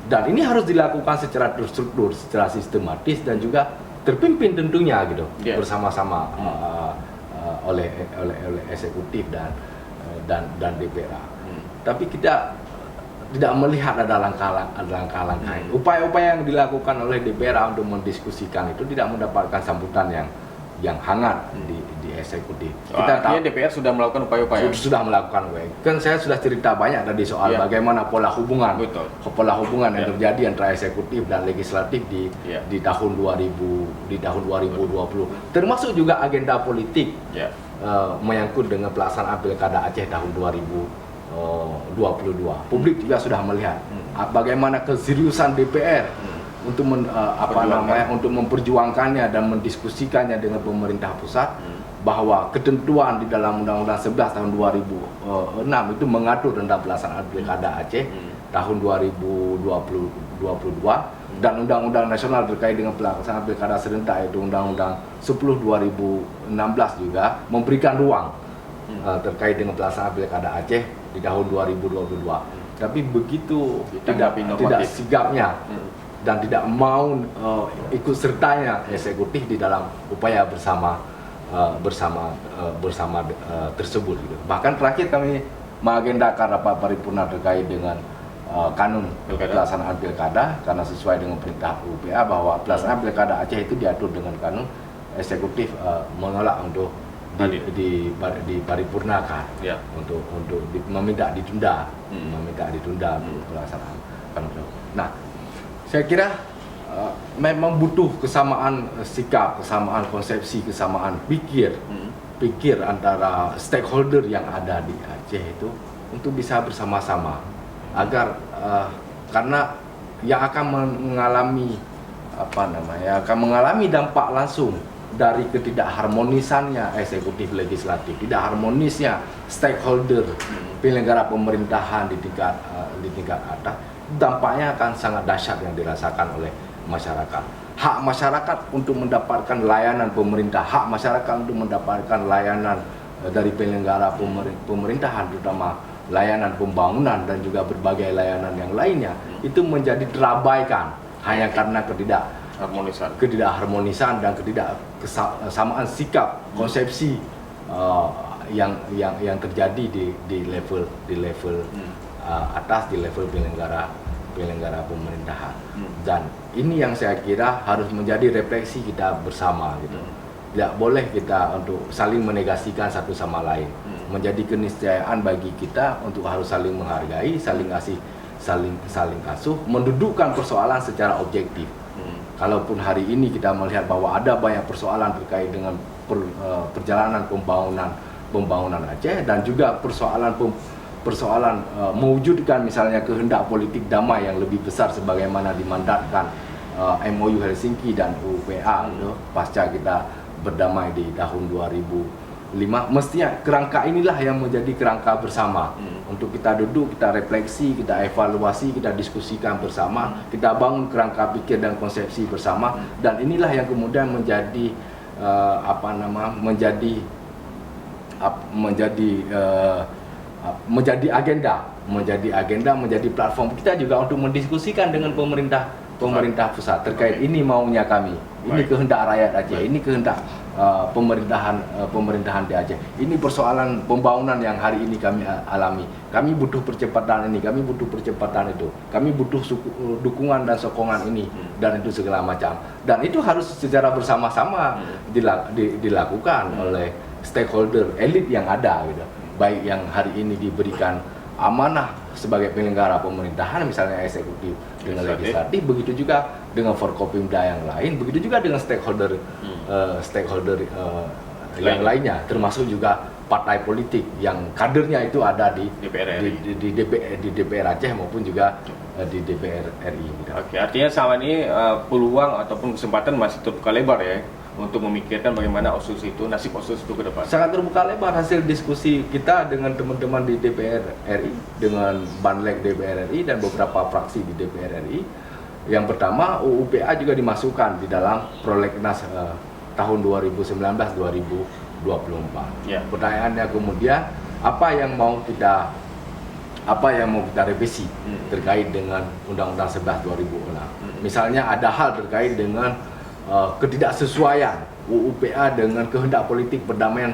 Dan ini harus dilakukan secara terstruktur, secara sistematis, dan juga terpimpin tentunya gitu, bersama-sama oleh eksekutif dan DPR. Tapi kita tidak melihat ada langkah-langkah. Upaya-upaya yang dilakukan oleh DPR untuk mendiskusikan itu tidak mendapatkan sambutan yang hangat di eksekutif. Artinya DPR sudah melakukan upaya-upaya. Sudah melakukan upaya. Kan saya sudah cerita banyak tadi soal bagaimana pola hubungan yang terjadi antara eksekutif dan legislatif di tahun 2020. Termasuk juga agenda politik menyangkut dengan pelaksanaan Pilkada Aceh tahun 2022. Publik juga sudah melihat bagaimana keseriusan DPR untuk untuk memperjuangkannya dan mendiskusikannya dengan pemerintah pusat, bahwa ketentuan di dalam Undang-Undang 11 tahun 2006 itu mengatur tentang pelaksanaan Pilkada Aceh tahun 2022, dan Undang-Undang Nasional terkait dengan pelaksanaan Pilkada serentak yaitu Undang-Undang 10 2016 juga memberikan ruang terkait dengan pelaksanaan Pilkada Aceh di tahun 2022. Tapi begitu tidak sigapnya dan tidak mau ikut sertanya eksekutif di dalam upaya bersama tersebut gitu. Bahkan terakhir kami mengagendakan rapat paripurna terkait dengan kanun pelaksanaan pilkada, karena sesuai dengan perintah UPA bahwa pelaksanaan pilkada Aceh itu diatur dengan kanun, eksekutif menolak untuk diparipurnakan, untuk meminta ditunda untuk pelaksanaan kanun. Nah, saya kira memang butuh kesamaan sikap, kesamaan konsepsi, kesamaan pikir antara stakeholder yang ada di Aceh itu untuk bisa bersama-sama agar karena yang akan mengalami dampak langsung dari ketidakharmonisannya eksekutif legislatif, tidak harmonisnya stakeholder penyelenggara pemerintahan di tingkat atas, dampaknya akan sangat dahsyat yang dirasakan oleh masyarakat. Hak masyarakat untuk mendapatkan layanan pemerintah, hak masyarakat untuk mendapatkan layanan dari penyelenggara pemerintahan, terutama layanan pembangunan dan juga berbagai layanan yang lainnya, itu menjadi terabaikan hanya karena ketidakharmonisan dan ketidaksamaan sikap konsepsi yang terjadi di level atas, di level penyelenggara pemerintahan. Dan ini yang saya kira harus menjadi refleksi kita bersama gitu. Tidak boleh kita untuk saling menegasikan satu sama lain. Menjadi keniscayaan bagi kita untuk harus saling menghargai, saling asuh, mendudukkan persoalan secara objektif. Kalaupun hari ini kita melihat bahwa ada banyak persoalan terkait dengan perjalanan pembangunan Aceh, dan juga persoalan mewujudkan misalnya kehendak politik damai yang lebih besar sebagaimana dimandatkan MOU Helsinki dan UPA pasca kita berdamai di tahun 2005. Mestinya kerangka inilah yang menjadi kerangka bersama untuk kita duduk, kita refleksi, kita evaluasi, kita diskusikan bersama, kita bangun kerangka pikir dan konsepsi bersama, dan inilah yang kemudian menjadi agenda, menjadi platform kita juga untuk mendiskusikan dengan pemerintah pusat terkait ini maunya kami, ini kehendak rakyat Aceh, ini kehendak pemerintahan di Aceh, ini persoalan pembangunan yang hari ini kami alami, kami butuh percepatan ini, kami butuh percepatan itu, kami butuh dukungan dan sokongan ini dan itu segala macam, dan itu harus secara bersama-sama dilakukan oleh stakeholder elit yang ada gitu, baik yang hari ini diberikan amanah sebagai penyelenggara pemerintahan misalnya eksekutif dengan legislatif, begitu juga dengan Forkopimda yang lain, begitu juga dengan stakeholder yang lainnya, termasuk juga partai politik yang kadernya itu ada di DPR RI. di DPR Aceh maupun juga di DPR RI. Gitu. Oke, artinya sama ini peluang ataupun kesempatan masih terbuka lebar ya untuk memikirkan bagaimana OSUS itu, nasib OSUS itu ke depan. Sangat terbuka lebar hasil diskusi kita dengan teman-teman di DPR RI, dengan Banleg DPR RI dan beberapa fraksi di DPR RI. Yang pertama, UUPA juga dimasukkan di dalam prolegnas tahun 2019-2024. Ya. Pertanyaannya kemudian apa yang mau kita revisi terkait dengan Undang-Undang 11 2006. Misalnya ada hal terkait dengan ketidaksesuaian UUPA dengan kehendak politik perdamaian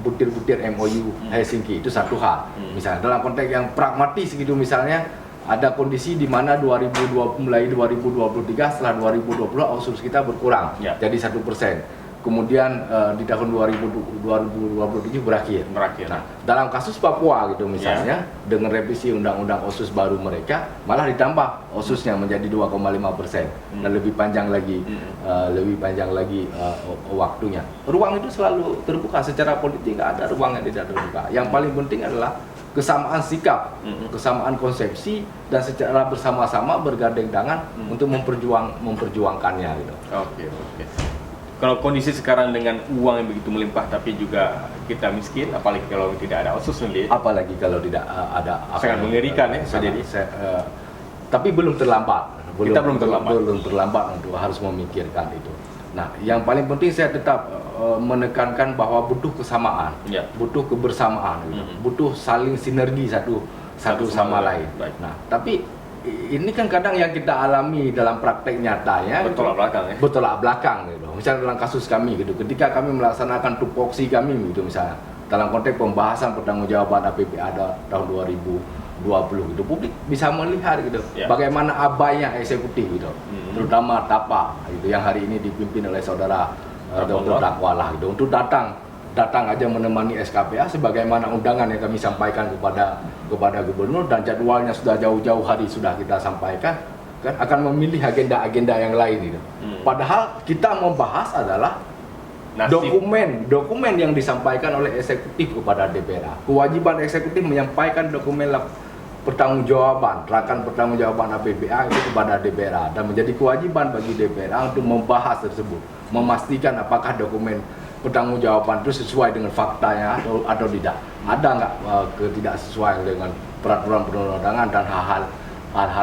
butir-butir MOU Helsinki, itu satu hal. Misalnya dalam konteks yang pragmatis gitu, misalnya ada kondisi di mana mulai 2023 setelah 2020 OSUS kita berkurang jadi 1%. Kemudian di tahun 2027 berakhir. Nah, dalam kasus Papua gitu misalnya, dengan revisi undang-undang OSUS baru mereka malah ditambah OSUSnya menjadi 2,5% dan lebih panjang lagi waktunya. Ruang itu selalu terbuka secara politik, nggak ada ruang yang tidak terbuka. Yang paling penting adalah kesamaan sikap, kesamaan konsepsi, dan secara bersama-sama bergandeng tangan untuk memperjuangkannya gitu. Oke. Kalau kondisi sekarang dengan uang yang begitu melimpah tapi juga kita miskin, apalagi kalau tidak ada OSUS nanti. Apalagi kalau tidak ada. Sangat mengerikan ya. Tapi belum terlambat. Kita belum terlambat untuk harus memikirkan itu. Nah, yang paling penting saya tetap menekankan bahwa butuh kesamaan, butuh kebersamaan, butuh saling sinergi satu sama lain. Baik. Nah, tapi ini kan kadang yang kita alami dalam praktek nyatanya bertolak belakang ya. Bertolak belakang gitu. Misalnya dalam kasus kami gitu, ketika kami melaksanakan tupoksi kami gitu misalnya dalam konteks pembahasan pertanggungjawaban APBA tahun 2020 gitu, publik bisa melihat gitu bagaimana abainya eksekutif gitu. Terutama TAPA gitu yang hari ini dipimpin oleh saudara Dr. Dakwalah gitu untuk datang aja menemani SKPA sebagaimana undangan yang kami sampaikan kepada gubernur, dan jadwalnya sudah jauh-jauh hari sudah kita sampaikan, kan akan memilih agenda-agenda yang lain gitu. Padahal kita membahas adalah dokumen yang disampaikan oleh eksekutif kepada DPR. Kewajiban eksekutif menyampaikan dokumen rakan pertanggungjawaban APBA itu kepada DPR, dan menjadi kewajiban bagi DPR untuk membahas tersebut, memastikan apakah dokumen pertanggungjawaban itu sesuai dengan faktanya atau tidak. Ada nggak ketidaksesuaian dengan peraturan perundang-undangan dan hal-hal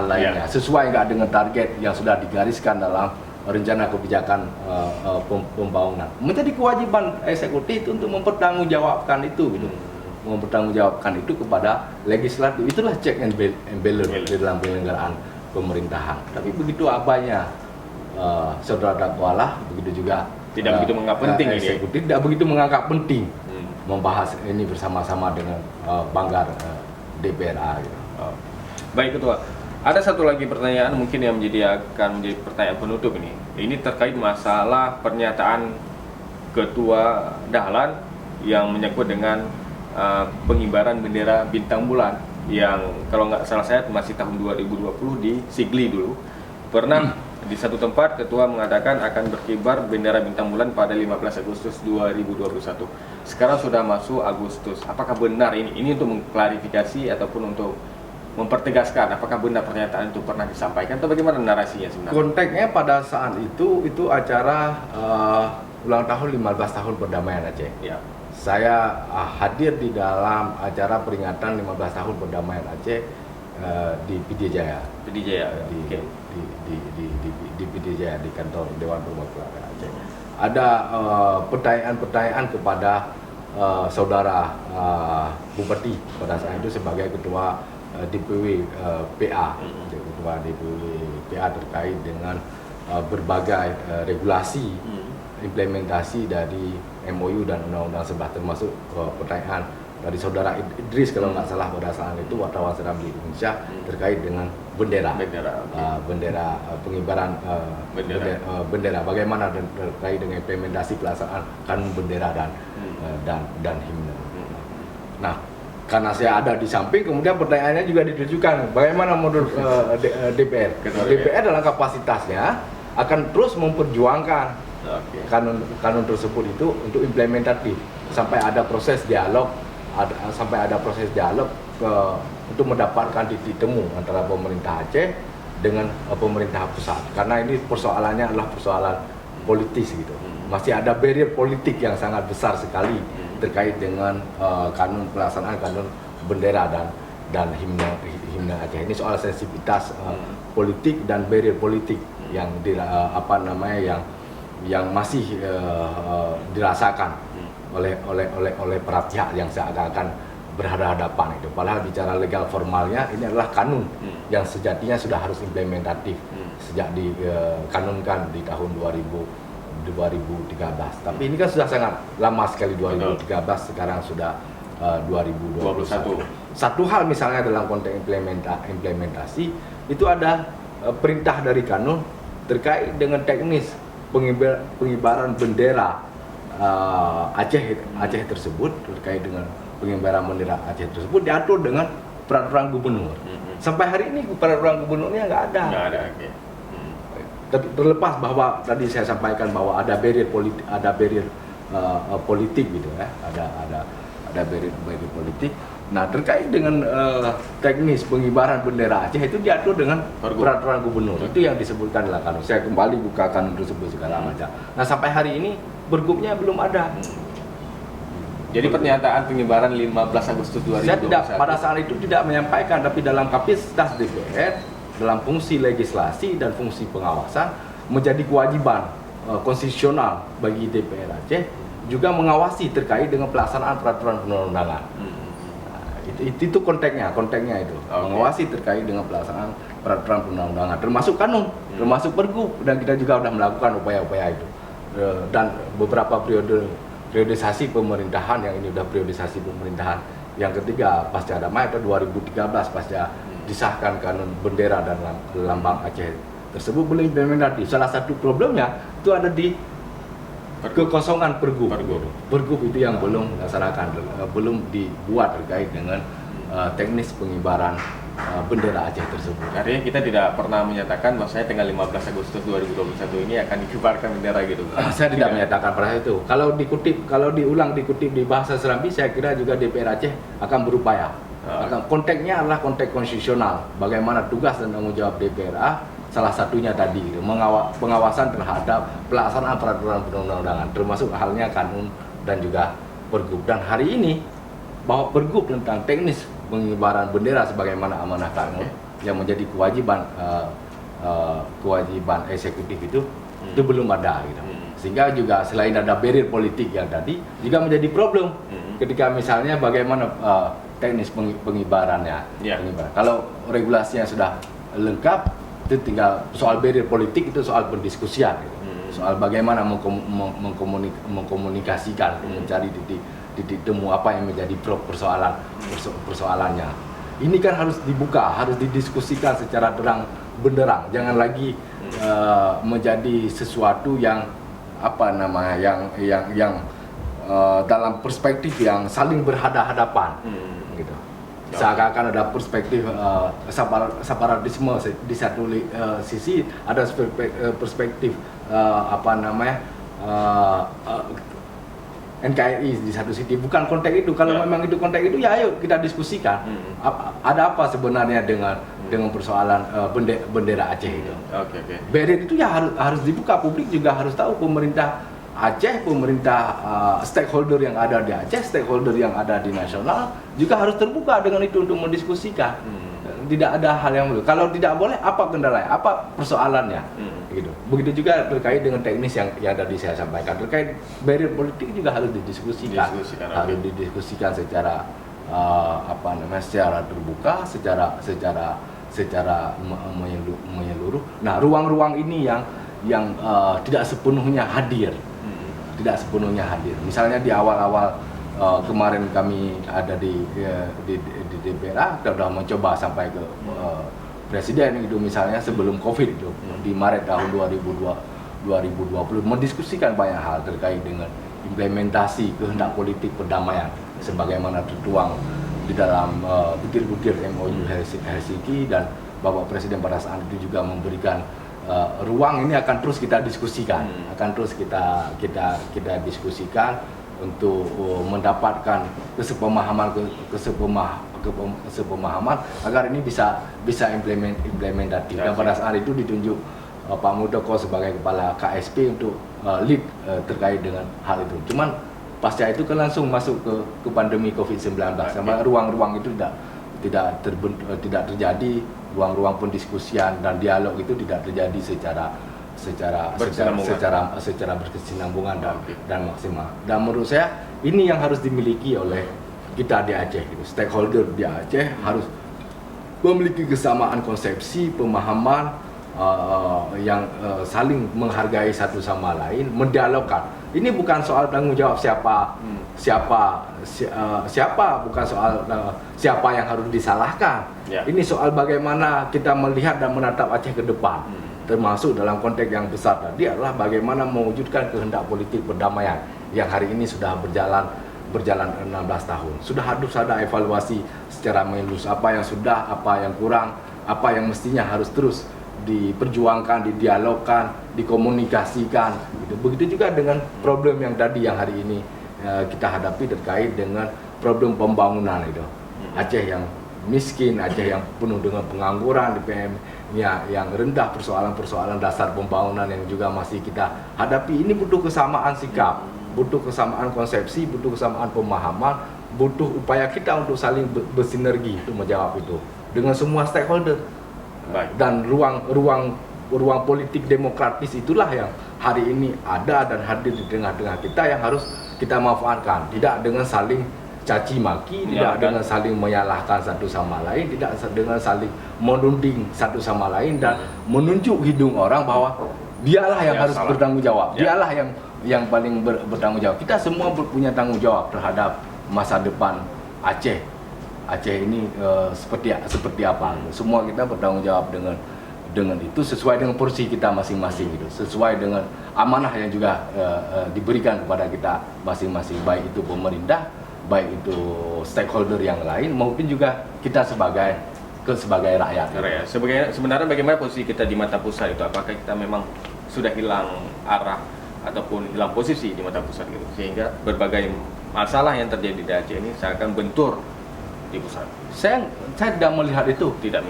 lainnya. Sesuai nggak dengan target yang sudah digariskan dalam rencana kebijakan pembangunan. Menjadi kewajiban eksekutif untuk mempertanggungjawabkan itu gitu. Mempertanggungjawabkan itu kepada legislatif. Itulah check and balance di dalam penyelenggaraan pemerintahan. Tapi begitu abainya saudara Dakwalah, begitu juga tidak begitu menganggap penting eksekutif tidak begitu menganggap penting membahas ini bersama-sama dengan banggar DPRA gitu. Baik Ketua, ada satu lagi pertanyaan mungkin yang akan menjadi pertanyaan penutup ini. Ini terkait masalah pernyataan Ketua Dahlan yang menyangkut dengan pengibaran bendera bintang bulan yang kalau nggak salah saya masih tahun 2020 di Sigli dulu pernah di satu tempat Ketua mengatakan akan berkibar bendera bintang bulan pada 15 Agustus 2021. Sekarang sudah masuk Agustus. Apakah benar ini? Ini untuk mengklarifikasi ataupun untuk mempertegaskan apakah benar pernyataan itu pernah disampaikan atau bagaimana narasinya sebenarnya? Konteksnya pada saat itu acara ulang tahun 15 tahun perdamaian Aceh. Ya. Saya hadir di dalam acara peringatan 15 tahun perdamaian Aceh di Pidijaya. Di Pidijaya, di kantor Dewan Perwakilan Aceh. Ada pertanyaan-pertanyaan kepada saudara Bupati pada saat itu sebagai ketua DPW PA, ketua DPW PA terkait dengan berbagai regulasi implementasi dari MOU dan Undang-Undang 11, termasuk pertanyaan dari saudara Idris kalau nggak salah pada saat itu wartawan seram di Indonesia terkait dengan bendera pengibaran bendera bagaimana terkait dengan implementasi pelaksanaan kanun bendera dan himne. Nah, karena saya ada di samping, kemudian pertanyaannya juga ditujukan bagaimana menurut DPR dalam kapasitasnya akan terus memperjuangkan kanun tersebut itu untuk implementatif sampai ada proses dialog, untuk mendapatkan titik temu antara pemerintah Aceh dengan pemerintah pusat, karena ini persoalannya adalah persoalan politis gitu. Masih ada barrier politik yang sangat besar sekali terkait dengan pelaksanaan kanun bendera dan himne Aceh. Ini soal sensitivitas politik dan barrier politik yang yang masih dirasakan oleh para pihak yang seakan-akan berhadapan itu. Padahal bicara legal formalnya ini adalah kanun yang sejatinya sudah harus implementatif sejak dikanunkan di tahun 2013. Tapi ini kan sudah sangat lama sekali, 2013, sekarang sudah 2021. Satu hal misalnya dalam konteks implementasi itu ada perintah dari kanun terkait dengan teknis pengibaran bendera Aceh tersebut, terkait dengan pengibaran bendera Aceh tersebut diatur dengan peraturan gubernur. Sampai hari ini peraturan gubernurnya nggak ada. Terlepas bahwa tadi saya sampaikan bahwa ada barrier politik gitu ya, ada barrier politik. Nah, terkait dengan teknis pengibaran bendera Aceh itu diatur dengan peraturan gubernur. Itu yang disebutkan dalam kanun. Saya kembali buka kanun tersebut segala macam. Nah, sampai hari ini pergubnya belum ada. Jadi pernyataan pengibaran 15 Agustus 2021. Saya pada saat itu tidak menyampaikan, tapi dalam kapasitas DPR, dalam fungsi legislasi dan fungsi pengawasan, menjadi kewajiban konstitusional bagi DPR Aceh juga mengawasi terkait dengan pelaksanaan peraturan perundang-undangan. Itu konteksnya itu. Mengawasi terkait dengan pelaksanaan peraturan perundang-undangan, termasuk kanun, termasuk pergub, dan kita juga sudah melakukan upaya-upaya itu. Dan beberapa periodisasi pemerintahan, yang ini sudah periodisasi pemerintahan yang ketiga pasca damai atau 2013 pasca disahkan kanun bendera dan lambang Aceh tersebut belum implementatif. Salah satu problemnya itu ada di kekosongan pergub. Pergub itu yang belum dilaksanakan, belum dibuat terkait dengan teknis pengibaran bendera Aceh tersebut. Artinya kita tidak pernah menyatakan bahwasanya tanggal 15 Agustus 2021 ini akan dikibarkan bendera gitu. Saya tidak menyatakan pada itu. Kalau diulang dikutip di bahasa Serambi, saya kira juga DPR Aceh akan berupaya. Konteksnya adalah konteks konstitusional. Bagaimana tugas dan tanggung jawab DPRA, salah satunya tadi pengawasan terhadap pelaksanaan peraturan perundang-undangan, termasuk halnya kanun dan juga pergub. Dan hari ini bahwa pergub tentang teknis pengibaran bendera sebagaimana amanah kanun yang menjadi kewajiban eksekutif itu belum ada gitu. Sehingga juga selain ada barrier politik yang tadi juga menjadi problem ketika misalnya bagaimana teknis pengibarannya. Kalau regulasinya sudah lengkap, itu tinggal soal barrier politik, itu soal pendiskusian gitu. Soal bagaimana mengkomunikasikan, mencari titik temu apa yang menjadi persoalannya. Ini kan harus dibuka, harus didiskusikan secara terang benderang. Jangan lagi menjadi sesuatu yang dalam perspektif yang saling berhadapan gitu. Seakan-akan ada perspektif separatisme di satu sisi, ada perspektif NKRI di satu sisi. Bukan konteks itu. Kalau memang itu konteks itu, ya ayo kita diskusikan. Ada apa sebenarnya dengan persoalan bendera Aceh itu. Barrier itu ya harus dibuka. Publik juga harus tahu, pemerintah Aceh, pemerintah stakeholder yang ada di Aceh, stakeholder yang ada di nasional juga harus terbuka dengan itu untuk mendiskusikan. Tidak ada hal yang belum. Kalau tidak boleh, apa kendalanya? Apa persoalannya? Gitu. Begitu juga terkait dengan teknis yang tadi saya sampaikan. Terkait barrier politik juga harus didiskusikan. Harus didiskusikan secara secara terbuka, secara menyeluruh. Nah, ruang-ruang ini yang tidak sepenuhnya hadir. Misalnya di awal-awal kemarin kami ada di DPRA, kita sudah mencoba sampai ke Presiden itu, misalnya sebelum Covid itu, di Maret tahun 2020 mendiskusikan banyak hal terkait dengan implementasi kehendak politik perdamaian sebagaimana tertuang di dalam butir-butir MOU Helsinki, dan Bapak Presiden pada saat itu juga memberikan ruang ini akan terus kita diskusikan, akan terus kita diskusikan untuk mendapatkan kesepemahaman agar ini bisa implementatif. Dan pada saat itu ditunjuk Pak Muldoko sebagai kepala KSP untuk lead terkait dengan hal itu. Cuman pasca itu kan langsung masuk ke pandemi COVID-19, sama ruang-ruang itu tidak terjadi, ruang-ruang pendiskusian dan dialog itu tidak terjadi secara berkesinambungan dan maksimal. Dan menurut saya ini yang harus dimiliki oleh kita di Aceh, gitu. Stakeholder di Aceh harus memiliki kesamaan konsepsi, pemahaman yang saling menghargai satu sama lain, mendialogkan. Ini bukan soal tanggung jawab siapa, bukan soal siapa yang harus disalahkan. Ya. Ini soal bagaimana kita melihat dan menatap Aceh ke depan. Termasuk dalam konteks yang besar tadi adalah bagaimana mewujudkan kehendak politik perdamaian yang hari ini sudah berjalan 16 tahun. Sudah harus ada evaluasi secara menyeluruh, apa yang sudah, apa yang kurang, apa yang mestinya harus terus diperjuangkan, didialogkan, dikomunikasikan. Begitu juga dengan problem yang tadi yang hari ini kita hadapi terkait dengan problem pembangunan itu. Aceh yang miskin, Aceh yang penuh dengan pengangguran, di PM yang rendah, persoalan-persoalan dasar pembangunan yang juga masih kita hadapi. Ini butuh kesamaan sikap, butuh kesamaan konsepsi, butuh kesamaan pemahaman, butuh upaya kita untuk saling bersinergi untuk menjawab itu dengan semua stakeholder. Baik. Dan ruang politik demokratis itulah yang hari ini ada dan hadir di tengah-tengah kita yang harus kita manfaatkan, tidak dengan saling caci maki, tidak dengan saling menyalahkan satu sama lain, tidak dengan saling menuding satu sama lain dan menunjuk hidung orang bahwa dialah yang harus bertanggung jawab, dialah yang paling bertanggung jawab. Kita semua punya tanggung jawab terhadap masa depan Aceh. Aceh ini seperti apa? Semua kita bertanggung jawab dengan itu sesuai dengan porsi kita masing-masing gitu, sesuai dengan amanah yang juga diberikan kepada kita masing-masing, baik itu pemerintah, baik itu stakeholder yang lain maupun juga kita sebagai rakyat. Sebenarnya bagaimana posisi kita di mata pusat itu? Apakah kita memang sudah hilang arah ataupun hilang posisi di mata pusat gitu, sehingga berbagai masalah yang terjadi di Aceh ini seakan bentur di pusat? Saya tidak melihat itu. Tidak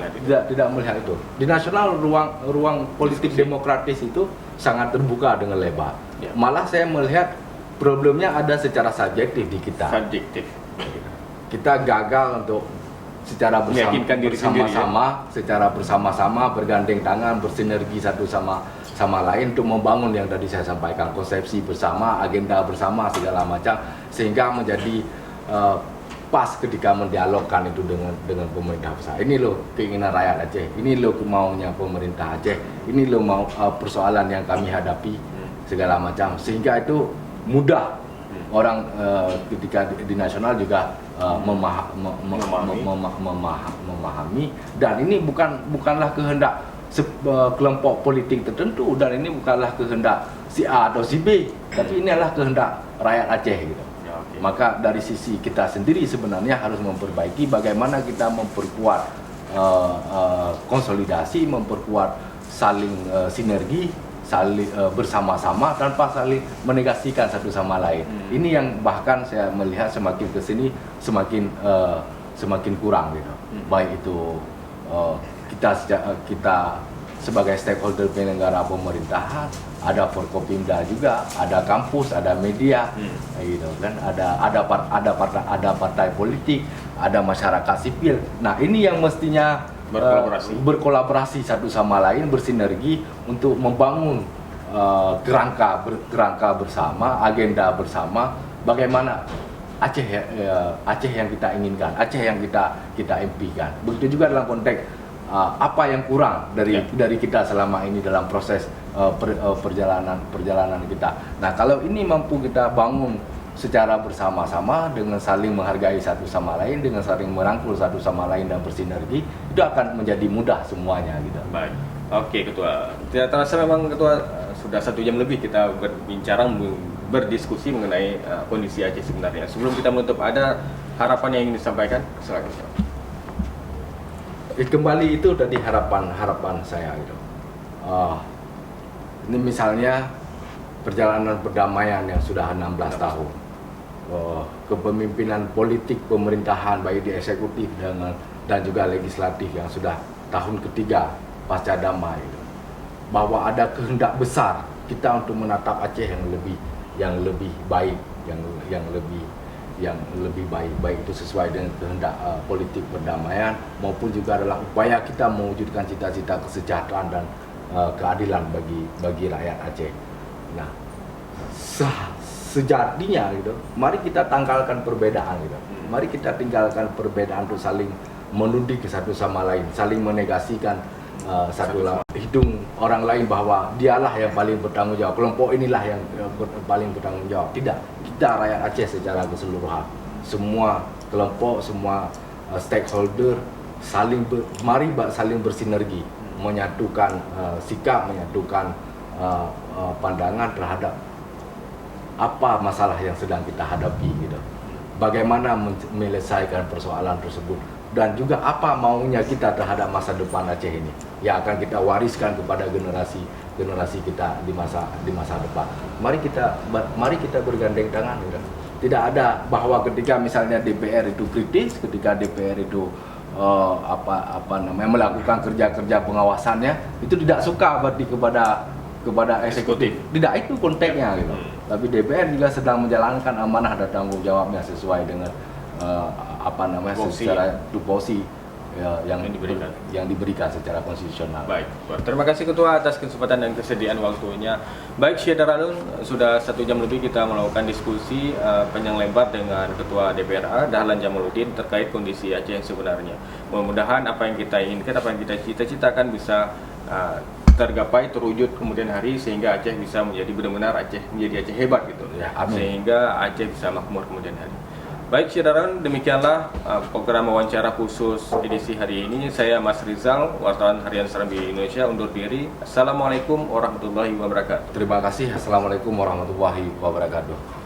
melihat itu. Di nasional ruang politik demokratis itu sangat terbuka dengan lebar. Ya. Malah saya melihat problemnya ada secara subjektif di kita. Subjektif. Kita gagal untuk secara bersama-sama bergandeng tangan, bersinergi satu sama lain untuk membangun yang tadi saya sampaikan, konsepsi bersama, agenda bersama, segala macam, sehingga menjadi pas ketika mendialogkan itu dengan pemerintah pusat. Ini loh keinginan rakyat Aceh, ini loh maunya pemerintah Aceh, ini loh mau persoalan yang kami hadapi, segala macam, sehingga itu mudah orang ketika di nasional juga memahami, dan ini bukanlah kehendak kelompok politik tertentu, dan ini bukanlah kehendak si A atau si B, tapi ini adalah kehendak rakyat Aceh gitu. Maka dari sisi kita sendiri sebenarnya harus memperbaiki bagaimana kita memperkuat konsolidasi, memperkuat saling sinergi, saling bersama-sama tanpa saling menegasikan satu sama lain. Ini yang bahkan saya melihat semakin kesini semakin kurang gitu. Baik itu kita sebagai stakeholder penyelenggara pemerintahan, ada Forkopimda juga, ada kampus, ada media, gitu kan, ada partai politik, ada masyarakat sipil. Nah, ini yang mestinya berkolaborasi satu sama lain, bersinergi untuk membangun kerangka bersama, agenda bersama, bagaimana Aceh yang kita inginkan, Aceh yang kita impikan. Begitu juga dalam konteks apa yang kurang dari kita selama ini dalam proses perjalanan kita. Nah, kalau ini mampu kita bangun secara bersama-sama dengan saling menghargai satu sama lain, dengan saling merangkul satu sama lain dan bersinergi, itu akan menjadi mudah semuanya gitu. Baik. Oke, Ketua. Tidak terasa memang Ketua sudah 1 jam lebih kita berdiskusi mengenai kondisi Aceh sebenarnya. Sebelum kita menutup, ada harapan yang ingin disampaikan? Silakan. Kembali itu tadi harapan saya gitu. Ini misalnya perjalanan perdamaian yang sudah 16 tahun, kepemimpinan politik pemerintahan baik di eksekutif dan juga legislatif yang sudah tahun ketiga pasca damai, bahwa ada kehendak besar kita untuk menatap Aceh yang lebih baik, yang lebih baik itu sesuai dengan kehendak politik perdamaian maupun juga adalah upaya kita mewujudkan cita-cita kesejahteraan dan keadilan bagi rakyat Aceh. Nah, sejatinya gitu, mari kita tanggalkan perbedaan gitu. Mari kita tinggalkan perbedaan untuk saling menuding satu sama lain, saling menegasikan hidung orang lain bahwa dialah yang paling bertanggung jawab, kelompok inilah yang paling bertanggung jawab. Tidak, kita rakyat Aceh secara keseluruhan, semua kelompok, semua stakeholder mari saling bersinergi, menyatukan sikap, menyatukan pandangan terhadap apa masalah yang sedang kita hadapi gitu. Bagaimana menyelesaikan persoalan tersebut dan juga apa maunya kita terhadap masa depan Aceh ini yang akan kita wariskan kepada generasi kita di masa depan. Mari kita bergandeng tangan gitu. Tidak ada bahwa ketika misalnya DPR itu kritis, ketika DPR itu melakukan kerja-kerja pengawasannya itu tidak suka berarti kepada eksekutif. Tidak, itu konteksnya gitu. Tapi DPR juga sedang menjalankan amanah dan tanggung jawabnya sesuai dengan secara tupoksi yang diberikan secara konstitusional. Baik, terima kasih Ketua atas kesempatan dan kesediaan waktunya. Baik, Syederalun, sudah 1 jam lebih kita melakukan diskusi panjang lebar dengan Ketua DPRA Dahlan Jamaluddin terkait kondisi Aceh yang sebenarnya. Mudah-mudahan apa yang kita inginkan, apa yang kita cita-citakan bisa tergapai, terwujud kemudian hari sehingga Aceh bisa menjadi benar-benar menjadi Aceh hebat gitu. Ya, amin. Sehingga Aceh bisa makmur kemudian hari. Baik, Syederalun, demikianlah program wawancara khusus edisi hari ini. Saya Mas Rizal, wartawan harian Serambi Indonesia, undur diri. Assalamualaikum warahmatullahi wabarakatuh. Terima kasih. Assalamualaikum warahmatullahi wabarakatuh.